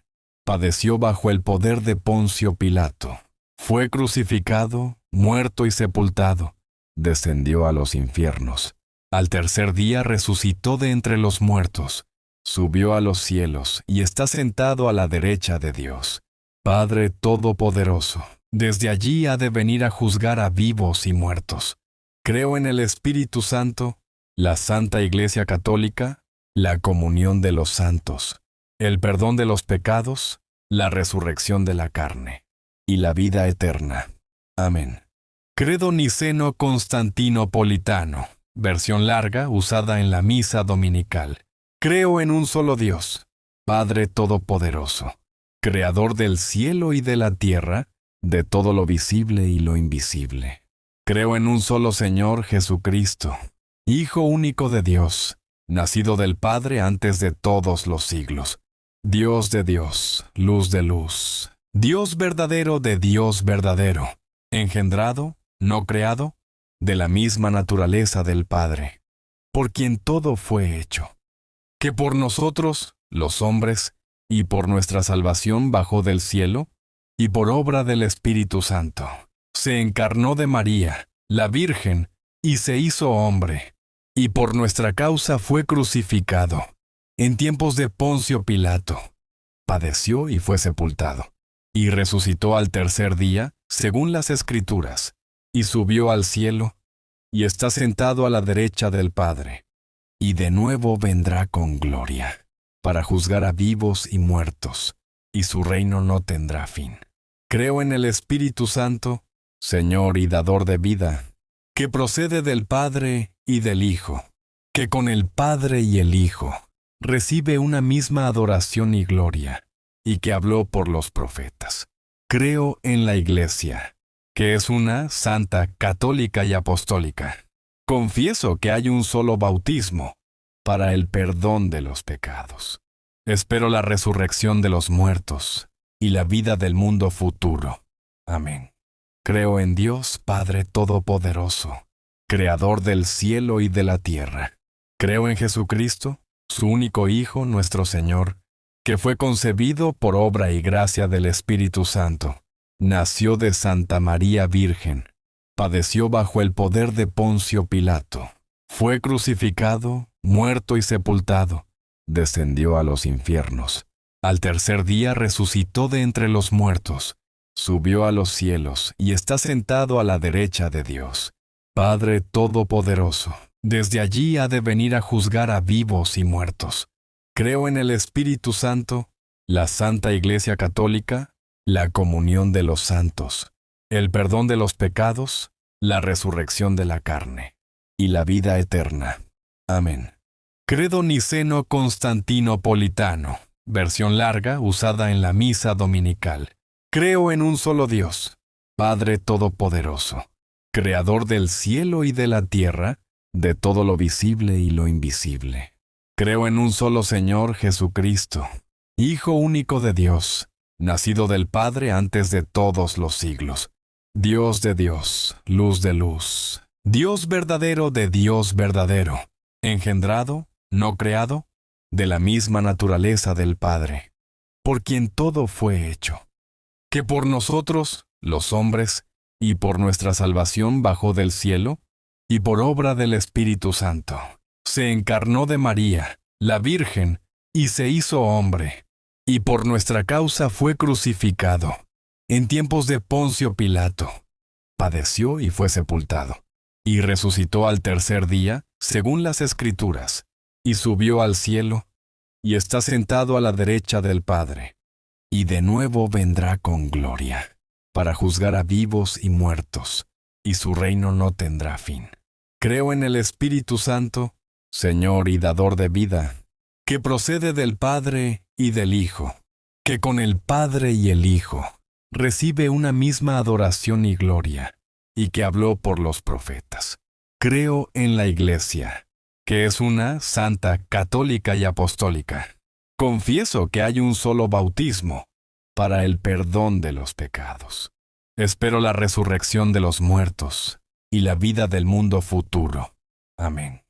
Padeció bajo el poder de Poncio Pilato. Fue crucificado, muerto y sepultado. Descendió a los infiernos. Al tercer día resucitó de entre los muertos. Subió a los cielos y está sentado a la derecha de Dios, Padre Todopoderoso. Desde allí ha de venir a juzgar a vivos y muertos. Creo en el Espíritu Santo, la Santa Iglesia Católica, la comunión de los santos, el perdón de los pecados, la resurrección de la carne y la vida eterna. Amén. Credo niceno-constantinopolitano, versión larga usada en la misa dominical. Creo en un solo Dios, Padre Todopoderoso, Creador del cielo y de la tierra, de todo lo visible y lo invisible. Creo en un solo Señor Jesucristo, Hijo único de Dios, nacido del Padre antes de todos los siglos. Dios de Dios, luz de luz, Dios verdadero de Dios verdadero, engendrado, no creado, de la misma naturaleza del Padre, por quien todo fue hecho, que por nosotros, los hombres, y por nuestra salvación bajó del cielo, y por obra del Espíritu Santo, se encarnó de María, la Virgen, y se hizo hombre, y por nuestra causa fue crucificado, en tiempos de Poncio Pilato. Padeció y fue sepultado, y resucitó al tercer día, según las Escrituras, y subió al cielo, y está sentado a la derecha del Padre, y de nuevo vendrá con gloria, para juzgar a vivos y muertos, y su reino no tendrá fin. Creo en el Espíritu Santo, Señor y dador de vida, que procede del Padre y del Hijo, que con el Padre y el Hijo recibe una misma adoración y gloria, y que habló por los profetas. Creo en la Iglesia, que es una santa, católica y apostólica. Confieso que hay un solo bautismo para el perdón de los pecados. Espero la resurrección de los muertos y la vida del mundo futuro. Amén. Creo en Dios Padre Todopoderoso, Creador del cielo y de la tierra. Creo en Jesucristo, su único Hijo, nuestro Señor, que fue concebido por obra y gracia del Espíritu Santo. Nació de Santa María Virgen. Padeció bajo el poder de Poncio Pilato. Fue crucificado, muerto y sepultado. Descendió a los infiernos. Al tercer día resucitó de entre los muertos. Subió a los cielos y está sentado a la derecha de Dios, Padre Todopoderoso. Desde allí ha de venir a juzgar a vivos y muertos. Creo en el Espíritu Santo, la Santa Iglesia Católica, la comunión de los santos, el perdón de los pecados, la resurrección de la carne y la vida eterna. Amén. Credo niceno constantinopolitano, versión larga usada en la misa dominical. Creo en un solo Dios, Padre Todopoderoso, Creador del cielo y de la tierra, de todo lo visible y lo invisible. Creo en un solo Señor Jesucristo, Hijo único de Dios, nacido del Padre antes de todos los siglos. Dios de Dios, luz de luz, Dios verdadero de Dios verdadero, engendrado, no creado, de la misma naturaleza del Padre, por quien todo fue hecho, que por nosotros, los hombres, y por nuestra salvación bajó del cielo, y por obra del Espíritu Santo, se encarnó de María, la Virgen, y se hizo hombre, y por nuestra causa fue crucificado, en tiempos de Poncio Pilato. Padeció y fue sepultado, y resucitó al tercer día, según las Escrituras, y subió al cielo, y está sentado a la derecha del Padre, y de nuevo vendrá con gloria, para juzgar a vivos y muertos, y su reino no tendrá fin. Creo en el Espíritu Santo, Señor y dador de vida, que procede del Padre y del Hijo, que con el Padre y el Hijo recibe una misma adoración y gloria, y que habló por los profetas. Creo en la Iglesia, que es una santa, católica y apostólica. Confieso que hay un solo bautismo para el perdón de los pecados. Espero la resurrección de los muertos y la vida del mundo futuro. Amén.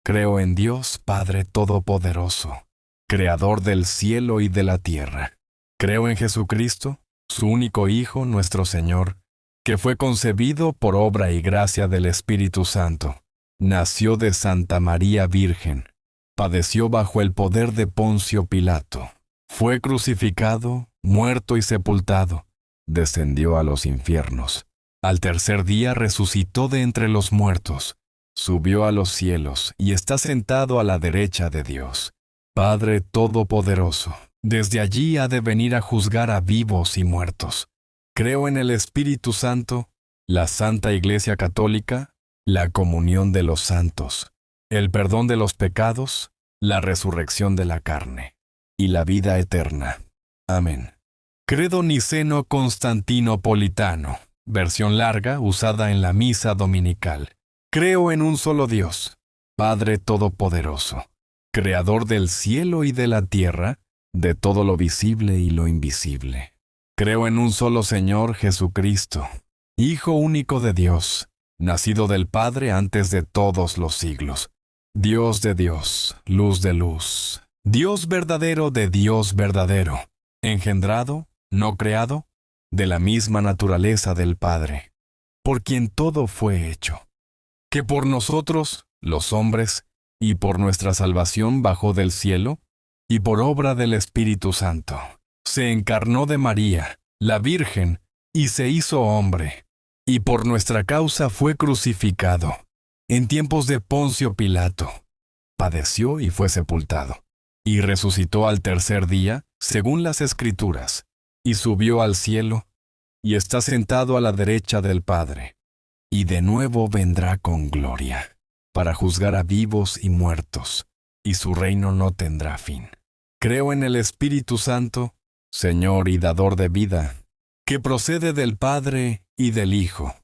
Creo en Dios Padre Todopoderoso, Creador del cielo y de la tierra. Creo en Jesucristo, su único Hijo, nuestro Señor, que fue concebido por obra y gracia del Espíritu Santo. Nació de Santa María Virgen. Padeció bajo el poder de Poncio Pilato. Fue crucificado, muerto y sepultado. Descendió a los infiernos. Al tercer día resucitó de entre los muertos. Subió a los cielos y está sentado a la derecha de Dios, Padre Todopoderoso. Desde allí ha de venir a juzgar a vivos y muertos. Creo en el Espíritu Santo, la Santa Iglesia Católica, la comunión de los santos, el perdón de los pecados, la resurrección de la carne y la vida eterna. Amén. Credo niceno constantinopolitano, versión larga usada en la misa dominical. Creo en un solo Dios, Padre Todopoderoso, Creador del cielo y de la tierra, de todo lo visible y lo invisible. Creo en un solo Señor Jesucristo, Hijo único de Dios, nacido del Padre antes de todos los siglos. Dios de Dios, luz de luz. Dios verdadero de Dios verdadero, engendrado, no creado, de la misma naturaleza del Padre, por quien todo fue hecho, que por nosotros, los hombres, y por nuestra salvación bajó del cielo, y por obra del Espíritu Santo, se encarnó de María, la Virgen, y se hizo hombre, y por nuestra causa fue crucificado, en tiempos de Poncio Pilato. Padeció y fue sepultado, y resucitó al tercer día, según las Escrituras, y subió al cielo, y está sentado a la derecha del Padre, y de nuevo vendrá con gloria, para juzgar a vivos y muertos, y su reino no tendrá fin. Creo en el Espíritu Santo, Señor y dador de vida, que procede del Padre y del Hijo,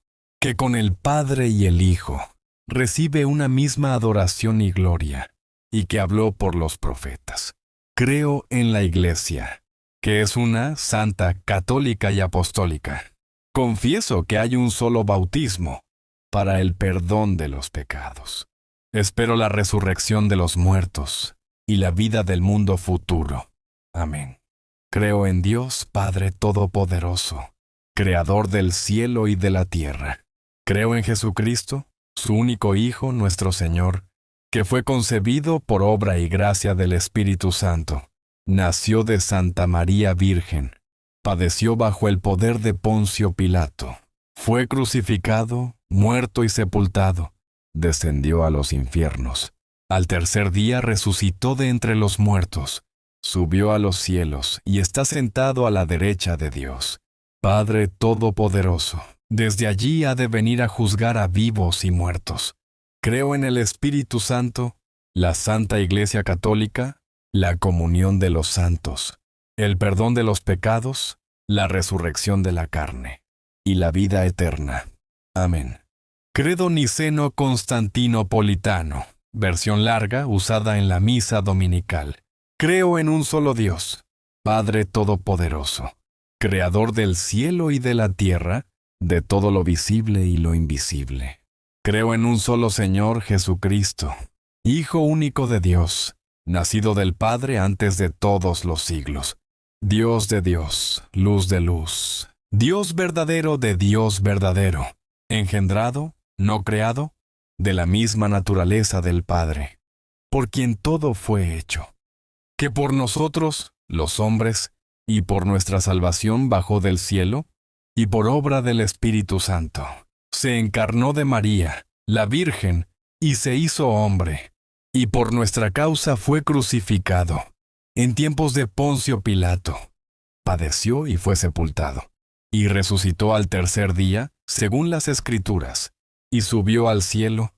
que con el Padre y el Hijo recibe una misma adoración y gloria, y que habló por los profetas. Creo en la Iglesia, que es una santa, católica y apostólica. Confieso que hay un solo bautismo para el perdón de los pecados. Espero la resurrección de los muertos y la vida del mundo futuro. Amén. Creo en Dios Padre Todopoderoso, Creador del cielo y de la tierra. Creo en Jesucristo, su único Hijo, nuestro Señor, que fue concebido por obra y gracia del Espíritu Santo. Nació de Santa María Virgen. Padeció bajo el poder de Poncio Pilato. Fue crucificado, muerto y sepultado. Descendió a los infiernos. Al tercer día resucitó de entre los muertos. Subió a los cielos y está sentado a la derecha de Dios, Padre Todopoderoso. Desde allí ha de venir a juzgar a vivos y muertos. Creo en el Espíritu Santo, la Santa Iglesia Católica, la comunión de los santos, el perdón de los pecados, la resurrección de la carne y la vida eterna. Amén. Credo niceno-constantinopolitano, versión larga usada en la misa dominical. Creo en un solo Dios, Padre Todopoderoso, Creador del cielo y de la tierra, de todo lo visible y lo invisible. Creo en un solo Señor Jesucristo, Hijo único de Dios, nacido del Padre antes de todos los siglos. Dios de Dios, luz de luz. Dios verdadero de Dios verdadero, engendrado, no creado, de la misma naturaleza del Padre, por quien todo fue hecho, que por nosotros, los hombres, y por nuestra salvación bajó del cielo, y por obra del Espíritu Santo, se encarnó de María, la Virgen, y se hizo hombre, y por nuestra causa fue crucificado, en tiempos de Poncio Pilato. Padeció y fue sepultado, y resucitó al tercer día, según las Escrituras, y subió al cielo,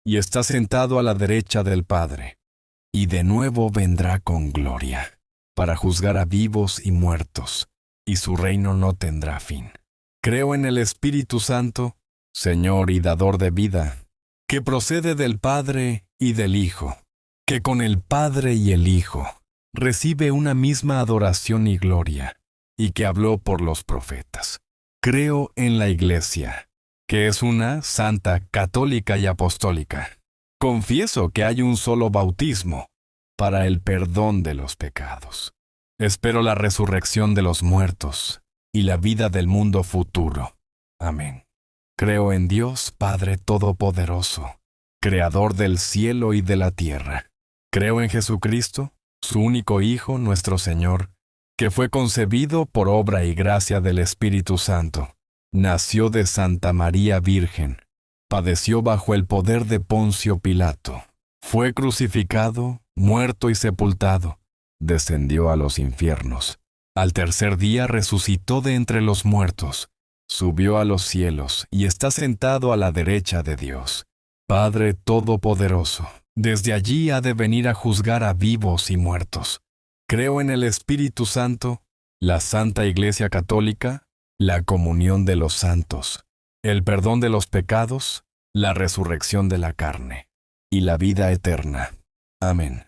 y está sentado a la derecha del Padre, y de nuevo vendrá con gloria, para juzgar a vivos y muertos, y su reino no tendrá fin. Creo en el Espíritu Santo, Señor y dador de vida, que procede del Padre y del Hijo, que con el Padre y el Hijo recibe una misma adoración y gloria, y que habló por los profetas. Creo en la Iglesia, que es una santa, católica y apostólica. Confieso que hay un solo bautismo para el perdón de los pecados. Espero la resurrección de los muertos y la vida del mundo futuro. Amén. Creo en Dios Padre Todopoderoso, Creador del cielo y de la tierra. Creo en Jesucristo, su único Hijo, nuestro Señor, que fue concebido por obra y gracia del Espíritu Santo. Nació de Santa María Virgen. Padeció bajo el poder de Poncio Pilato. Fue crucificado, muerto y sepultado. Descendió a los infiernos. Al tercer día resucitó de entre los muertos. Subió a los cielos y está sentado a la derecha de Dios, Padre Todopoderoso. Desde allí ha de venir a juzgar a vivos y muertos. Creo en el Espíritu Santo, la Santa Iglesia Católica, la comunión de los santos, el perdón de los pecados, la resurrección de la carne y la vida eterna. Amén.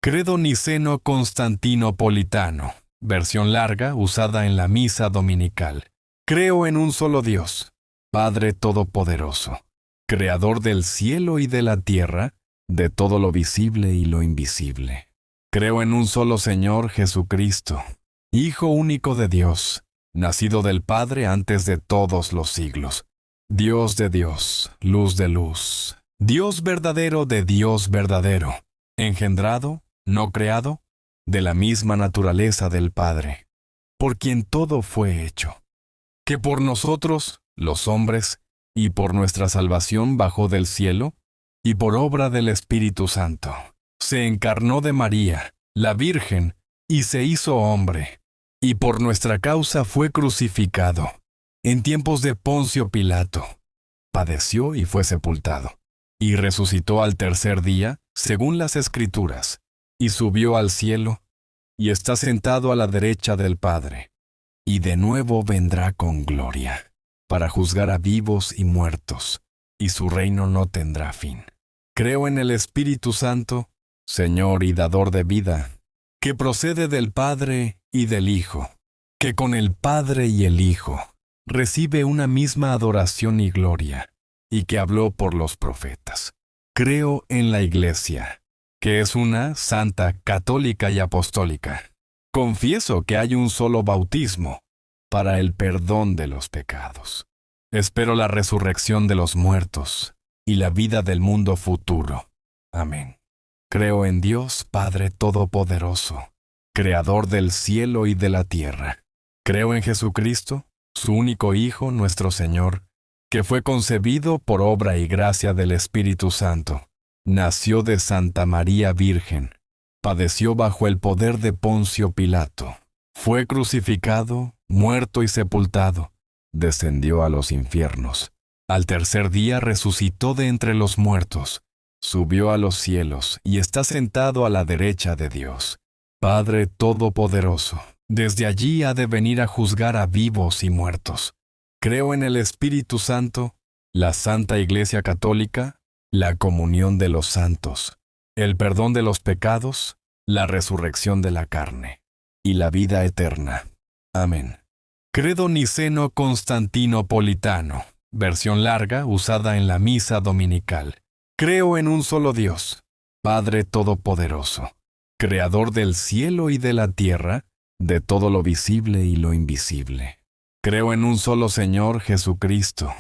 Credo niceno-constantinopolitano, versión larga usada en la misa dominical. Creo en un solo Dios, Padre Todopoderoso, Creador del cielo y de la tierra, de todo lo visible y lo invisible. Creo en un solo Señor Jesucristo, Hijo único de Dios, nacido del Padre antes de todos los siglos. Dios de Dios, luz de luz, Dios verdadero de Dios verdadero, engendrado, no creado, de la misma naturaleza del Padre, por quien todo fue hecho, que por nosotros, los hombres, y por nuestra salvación bajó del cielo, y por obra del Espíritu Santo, se encarnó de María, la Virgen, y se hizo hombre, y por nuestra causa fue crucificado, en tiempos de Poncio Pilato, padeció y fue sepultado, y resucitó al tercer día, según las Escrituras, y subió al cielo, y está sentado a la derecha del Padre, y de nuevo vendrá con gloria, para juzgar a vivos y muertos, y su reino no tendrá fin. Creo en el Espíritu Santo, Señor y dador de vida, que procede del Padre y del Hijo, que con el Padre y el Hijo recibe una misma adoración y gloria, y que habló por los profetas. Creo en la Iglesia, que es una santa, católica y apostólica. Confieso que hay un solo bautismo para el perdón de los pecados. Espero la resurrección de los muertos y la vida del mundo futuro. Amén. Creo en Dios Padre Todopoderoso, Creador del cielo y de la tierra. Creo en Jesucristo, su único Hijo, nuestro Señor, que fue concebido por obra y gracia del Espíritu Santo. Nació de Santa María Virgen, padeció bajo el poder de Poncio Pilato, fue crucificado, muerto y sepultado, descendió a los infiernos. Al tercer día resucitó de entre los muertos, subió a los cielos y está sentado a la derecha de Dios, Padre Todopoderoso. Desde allí ha de venir a juzgar a vivos y muertos. Creo en el Espíritu Santo, la Santa Iglesia Católica, la comunión de los santos, el perdón de los pecados, la resurrección de la carne y la vida eterna. Amén. Credo niceno-constantinopolitano, versión larga usada en la misa dominical. Creo en un solo Dios, Padre Todopoderoso, Creador del cielo y de la tierra, de todo lo visible y lo invisible. Creo en un solo Señor Jesucristo,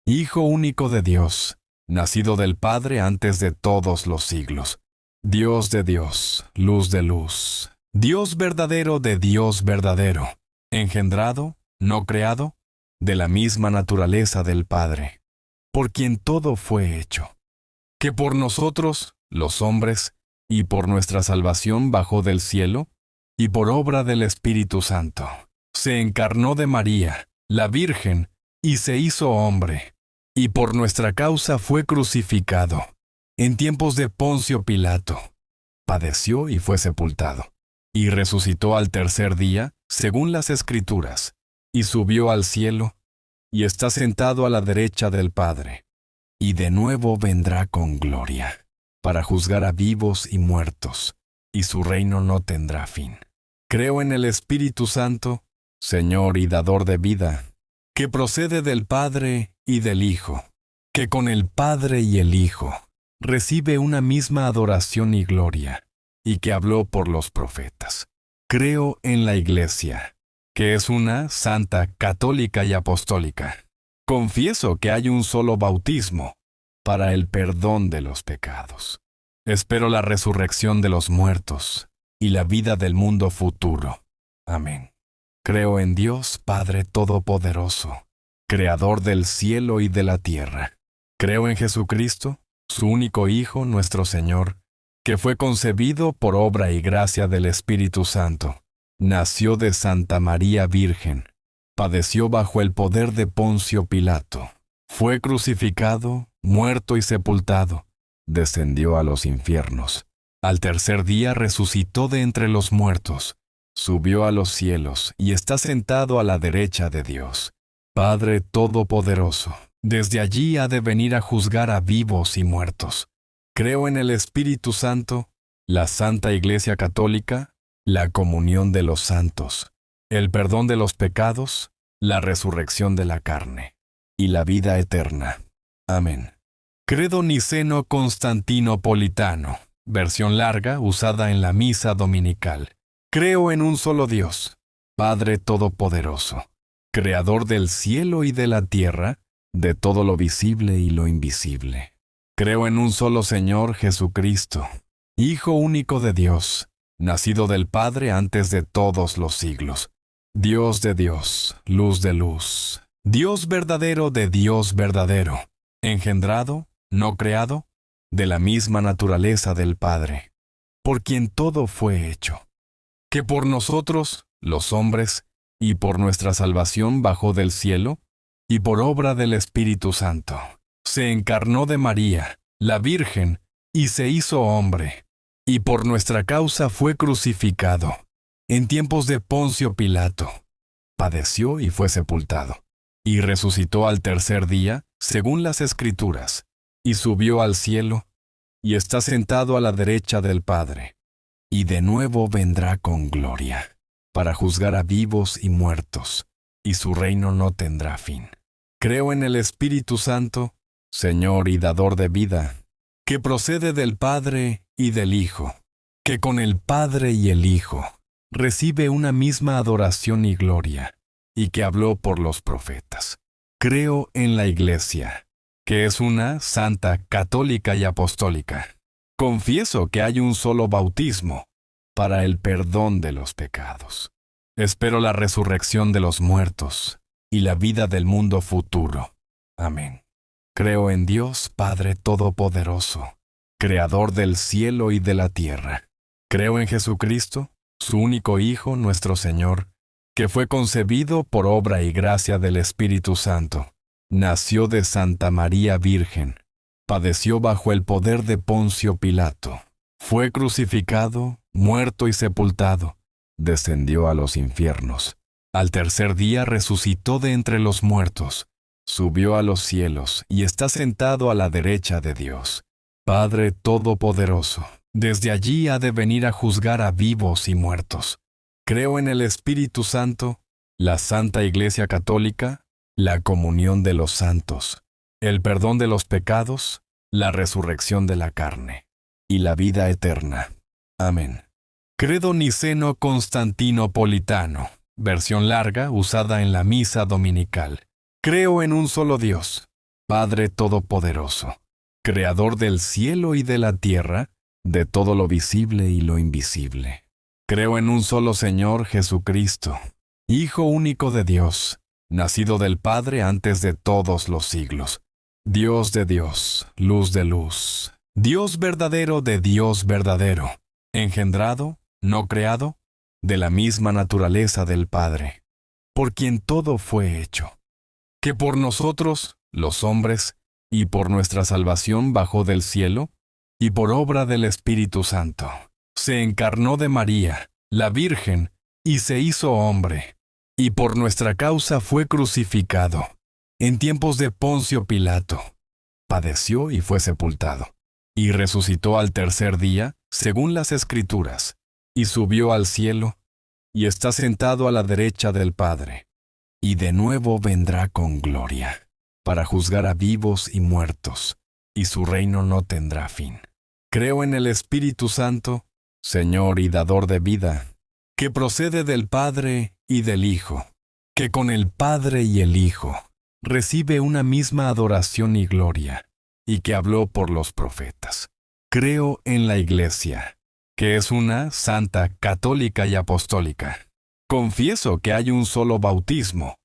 Hijo único de Dios, nacido del Padre antes de todos los siglos. Dios de Dios, luz de luz, Dios verdadero de Dios verdadero, engendrado, no creado, de la misma naturaleza del Padre, por quien todo fue hecho, que por nosotros, los hombres, y por nuestra salvación bajó del cielo, y por obra del Espíritu Santo, se encarnó de María, la Virgen, y se hizo hombre, y por nuestra causa fue crucificado, en tiempos de Poncio Pilato, padeció y fue sepultado, y resucitó al tercer día, según las Escrituras, y subió al cielo, y está sentado a la derecha del Padre, y de nuevo vendrá con gloria, para juzgar a vivos y muertos, y su reino no tendrá fin. Creo en el Espíritu Santo, Señor y dador de vida, que procede del Padre y del Hijo, que con el Padre y el Hijo recibe una misma adoración y gloria, y que habló por los profetas. Creo en la Iglesia, que es una santa, católica y apostólica. Confieso que hay un solo bautismo para el perdón de los pecados. Espero la resurrección de los muertos y la vida del mundo futuro. Amén. Creo en Dios Padre Todopoderoso, Creador del cielo y de la tierra. Creo en Jesucristo, su único Hijo, nuestro Señor, que fue concebido por obra y gracia del Espíritu Santo. Nació de Santa María Virgen, padeció bajo el poder de Poncio Pilato, fue crucificado, muerto y sepultado, descendió a los infiernos. Al tercer día resucitó de entre los muertos, subió a los cielos y está sentado a la derecha de Dios, Padre Todopoderoso. Desde allí ha de venir a juzgar a vivos y muertos. Creo en el Espíritu Santo, la Santa Iglesia Católica, la comunión de los santos, el perdón de los pecados, la resurrección de la carne y la vida eterna. Amén. Credo niceno-constantinopolitano, versión larga usada en la misa dominical. Creo en un solo Dios, Padre Todopoderoso, Creador del cielo y de la tierra, de todo lo visible y lo invisible. Creo en un solo Señor Jesucristo, Hijo único de Dios, nacido del Padre antes de todos los siglos. Dios de Dios, luz de luz, Dios verdadero de Dios verdadero, engendrado, no creado, de la misma naturaleza del Padre, por quien todo fue hecho, que por nosotros, los hombres, y por nuestra salvación bajó del cielo, y por obra del Espíritu Santo, se encarnó de María, la Virgen, y se hizo hombre, y por nuestra causa fue crucificado, en tiempos de Poncio Pilato, padeció y fue sepultado, y resucitó al tercer día, según las Escrituras, y subió al cielo, y está sentado a la derecha del Padre, y de nuevo vendrá con gloria, para juzgar a vivos y muertos, y su reino no tendrá fin. Creo en el Espíritu Santo, Señor y dador de vida, que procede del Padre y del Hijo, que con el Padre y el Hijo recibe una misma adoración y gloria, y que habló por los profetas. Creo en la Iglesia, que es una santa, católica y apostólica. Confieso que hay un solo bautismo para el perdón de los pecados. Espero la resurrección de los muertos y la vida del mundo futuro. Amén. Creo en Dios Padre Todopoderoso, Creador del cielo y de la tierra. Creo en Jesucristo, su único Hijo, nuestro Señor, que fue concebido por obra y gracia del Espíritu Santo. Nació de Santa María Virgen, padeció bajo el poder de Poncio Pilato, fue crucificado, muerto y sepultado, descendió a los infiernos. Al tercer día resucitó de entre los muertos, subió a los cielos y está sentado a la derecha de Dios, Padre Todopoderoso. Desde allí ha de venir a juzgar a vivos y muertos. Creo en el Espíritu Santo, la Santa Iglesia Católica, la comunión de los santos, el perdón de los pecados, la resurrección de la carne y la vida eterna. Amén. Credo niceno-constantinopolitano, versión larga usada en la misa dominical. Creo en un solo Dios, Padre Todopoderoso, Creador del cielo y de la tierra, de todo lo visible y lo invisible. Creo en un solo Señor Jesucristo, Hijo único de Dios, nacido del Padre antes de todos los siglos. Dios de Dios, luz de luz, Dios verdadero de Dios verdadero, engendrado, no creado, de la misma naturaleza del Padre, por quien todo fue hecho, que por nosotros, los hombres, y por nuestra salvación bajó del cielo, y por obra del Espíritu Santo, se encarnó de María, la Virgen, y se hizo hombre, y por nuestra causa fue crucificado, en tiempos de Poncio Pilato, padeció y fue sepultado, y resucitó al tercer día, según las Escrituras, y subió al cielo, y está sentado a la derecha del Padre, y de nuevo vendrá con gloria, para juzgar a vivos y muertos, y su reino no tendrá fin. Creo en el Espíritu Santo, Señor y dador de vida, que procede del Padre y del Hijo, que con el Padre y el Hijo recibe una misma adoración y gloria, y que habló por los profetas. Creo en la Iglesia, que es una santa, católica y apostólica. Confieso que hay un solo bautismo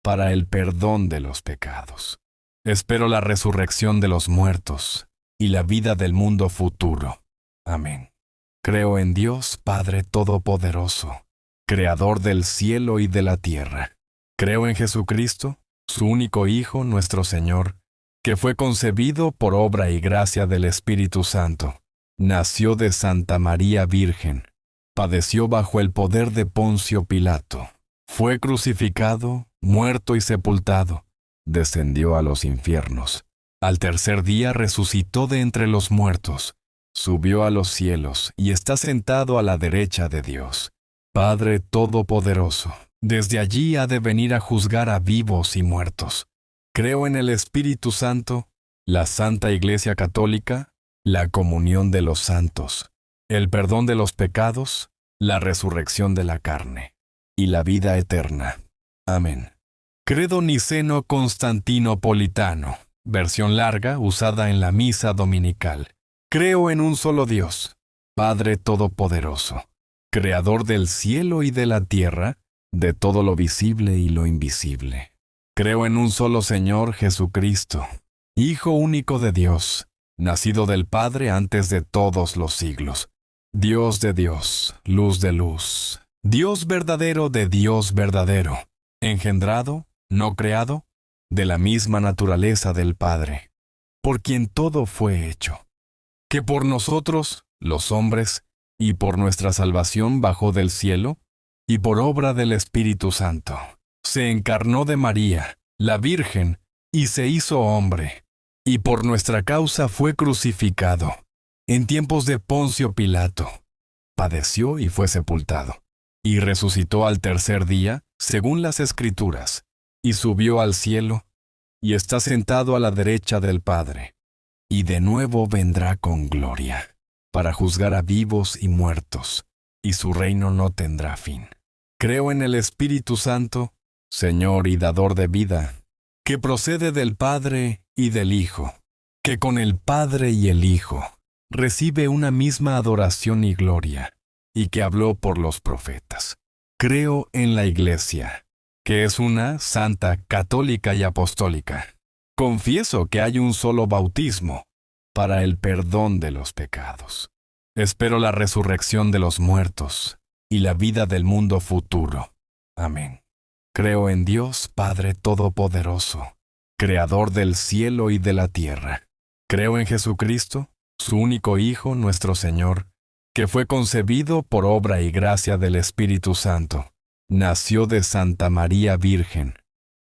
para el perdón de los pecados. Espero la resurrección de los muertos y la vida del mundo futuro. Amén. Creo en Dios Padre Todopoderoso, Creador del cielo y de la tierra. Creo en Jesucristo, su único Hijo, nuestro Señor, que fue concebido por obra y gracia del Espíritu Santo. Nació de Santa María Virgen, padeció bajo el poder de Poncio Pilato, fue crucificado, muerto y sepultado, descendió a los infiernos. Al tercer día resucitó de entre los muertos, subió a los cielos y está sentado a la derecha de Dios, Padre Todopoderoso, desde allí ha de venir a juzgar a vivos y muertos. Creo en el Espíritu Santo, la Santa Iglesia Católica, la comunión de los santos, el perdón de los pecados, la resurrección de la carne y la vida eterna. Amén. Credo niceno-constantinopolitano, versión larga usada en la misa dominical. Creo en un solo Dios, Padre Todopoderoso, Creador del cielo y de la tierra, de todo lo visible y lo invisible. Creo en un solo Señor Jesucristo, Hijo único de Dios, nacido del Padre antes de todos los siglos. Dios de Dios, luz de luz, Dios verdadero de Dios verdadero, engendrado, no creado, de la misma naturaleza del Padre, por quien todo fue hecho, que por nosotros, los hombres, y por nuestra salvación bajó del cielo, y por obra del Espíritu Santo, se encarnó de María, la Virgen, y se hizo hombre, y por nuestra causa fue crucificado, en tiempos de Poncio Pilato. Padeció y fue sepultado, y resucitó al tercer día, según las Escrituras, y subió al cielo, y está sentado a la derecha del Padre, y de nuevo vendrá con gloria, para juzgar a vivos y muertos, y su reino no tendrá fin. Creo en el Espíritu Santo, Señor y dador de vida, que procede del Padre y del Hijo, que con el Padre y el Hijo recibe una misma adoración y gloria, y que habló por los profetas. Creo en la Iglesia, que es una santa, católica y apostólica. Confieso que hay un solo bautismo para el perdón de los pecados. Espero la resurrección de los muertos y la vida del mundo futuro. Amén. Creo en Dios Padre Todopoderoso, Creador del cielo y de la tierra. Creo en Jesucristo, su único Hijo, nuestro Señor, que fue concebido por obra y gracia del Espíritu Santo. Nació de Santa María Virgen.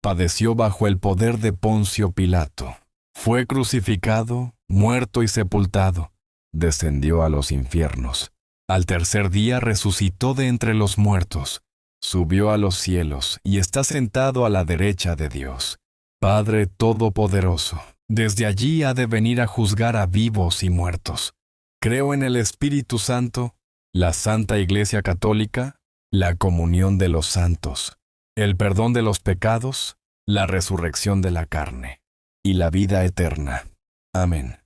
Padeció bajo el poder de Poncio Pilato. Fue crucificado, muerto y sepultado. Descendió a los infiernos. Al tercer día resucitó de entre los muertos. Subió a los cielos y está sentado a la derecha de Dios, Padre Todopoderoso. Desde allí ha de venir a juzgar a vivos y muertos. Creo en el Espíritu Santo, la Santa Iglesia Católica, la comunión de los santos, el perdón de los pecados, la resurrección de la carne y la vida eterna. Amén.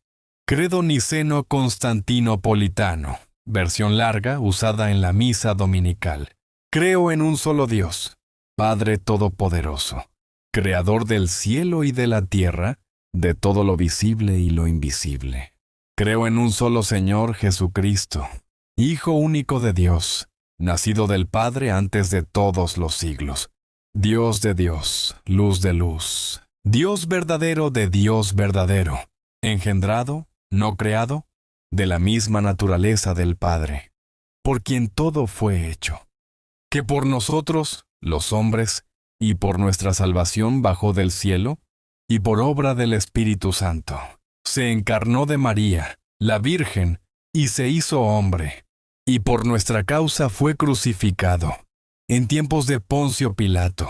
Credo niceno-constantinopolitano, versión larga usada en la misa dominical. Creo en un solo Dios, Padre Todopoderoso, Creador del cielo y de la tierra, de todo lo visible y lo invisible. Creo en un solo Señor Jesucristo, Hijo único de Dios, nacido del Padre antes de todos los siglos. Dios de Dios, luz de luz, Dios verdadero de Dios verdadero, engendrado, no creado, de la misma naturaleza del Padre, por quien todo fue hecho, que por nosotros, los hombres, y por nuestra salvación bajó del cielo, y por obra del Espíritu Santo, se encarnó de María, la Virgen, y se hizo hombre, y por nuestra causa fue crucificado, en tiempos de Poncio Pilato.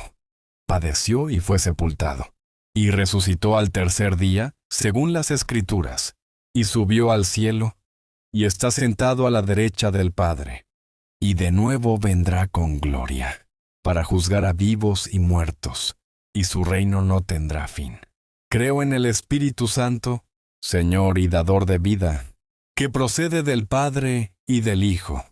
Padeció y fue sepultado, y resucitó al tercer día, según las Escrituras, y subió al cielo, y está sentado a la derecha del Padre, y de nuevo vendrá con gloria, para juzgar a vivos y muertos, y su reino no tendrá fin. Creo en el Espíritu Santo, Señor y dador de vida, que procede del Padre y del Hijo,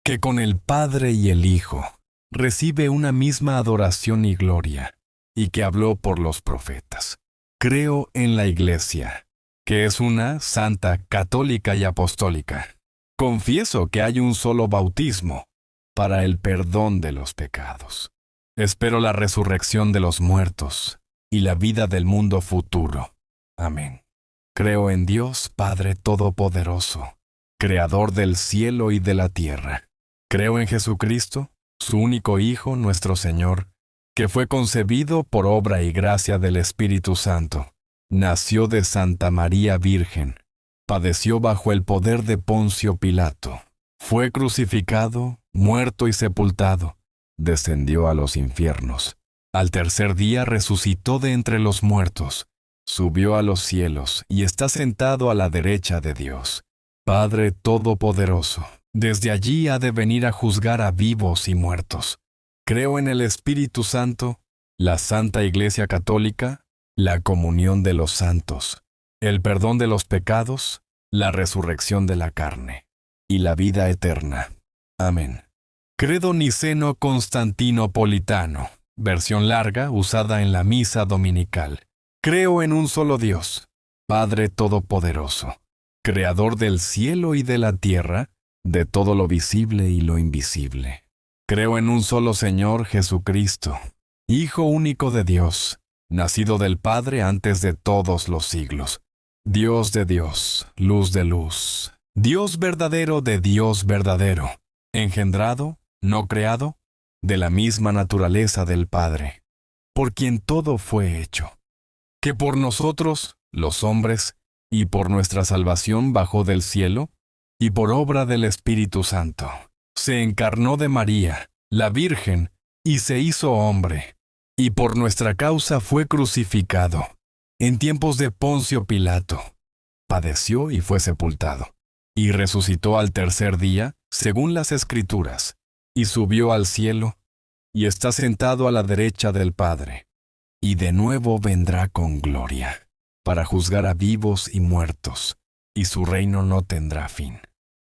que con el Padre y el Hijo recibe una misma adoración y gloria, y que habló por los profetas. Creo en la Iglesia, que es una santa, católica y apostólica. Confieso que hay un solo bautismo para el perdón de los pecados. Espero la resurrección de los muertos y la vida del mundo futuro. Amén. Creo en Dios Padre Todopoderoso, Creador del cielo y de la tierra. Creo en Jesucristo, su único Hijo, nuestro Señor, que fue concebido por obra y gracia del Espíritu Santo. Nació de Santa María Virgen. Padeció bajo el poder de Poncio Pilato. Fue crucificado, muerto y sepultado, descendió a los infiernos. Al tercer día resucitó de entre los muertos, subió a los cielos y está sentado a la derecha de Dios, Padre Todopoderoso. Desde allí ha de venir a juzgar a vivos y muertos. Creo en el Espíritu Santo, la Santa Iglesia Católica, la comunión de los santos, el perdón de los pecados, la resurrección de la carne y la vida eterna. Amén. Credo niceno-constantinopolitano, versión larga usada en la misa dominical. Creo en un solo Dios, Padre Todopoderoso, Creador del cielo y de la tierra, de todo lo visible y lo invisible. Creo en un solo Señor Jesucristo, Hijo único de Dios, nacido del Padre antes de todos los siglos. Dios de Dios, luz de luz, Dios verdadero de Dios verdadero, engendrado, no creado, de la misma naturaleza del Padre, por quien todo fue hecho, que por nosotros, los hombres, y por nuestra salvación bajó del cielo, y por obra del Espíritu Santo, se encarnó de María, la Virgen, y se hizo hombre, y por nuestra causa fue crucificado, en tiempos de Poncio Pilato. Padeció y fue sepultado, y resucitó al tercer día, según las Escrituras, y subió al cielo, y está sentado a la derecha del Padre, y de nuevo vendrá con gloria, para juzgar a vivos y muertos, y su reino no tendrá fin.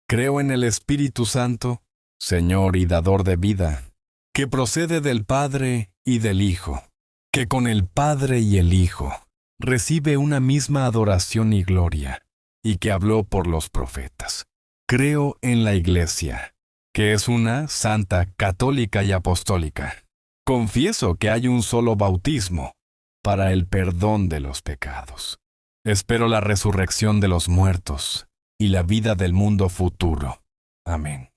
Creo en el Espíritu Santo, Señor y dador de vida, que procede del Padre y del Hijo, que con el Padre y el Hijo recibe una misma adoración y gloria, y que habló por los profetas. Creo en la Iglesia, que es una, santa, católica y apostólica. Confieso que hay un solo bautismo, para el perdón de los pecados. Espero la resurrección de los muertos y la vida del mundo futuro. Amén.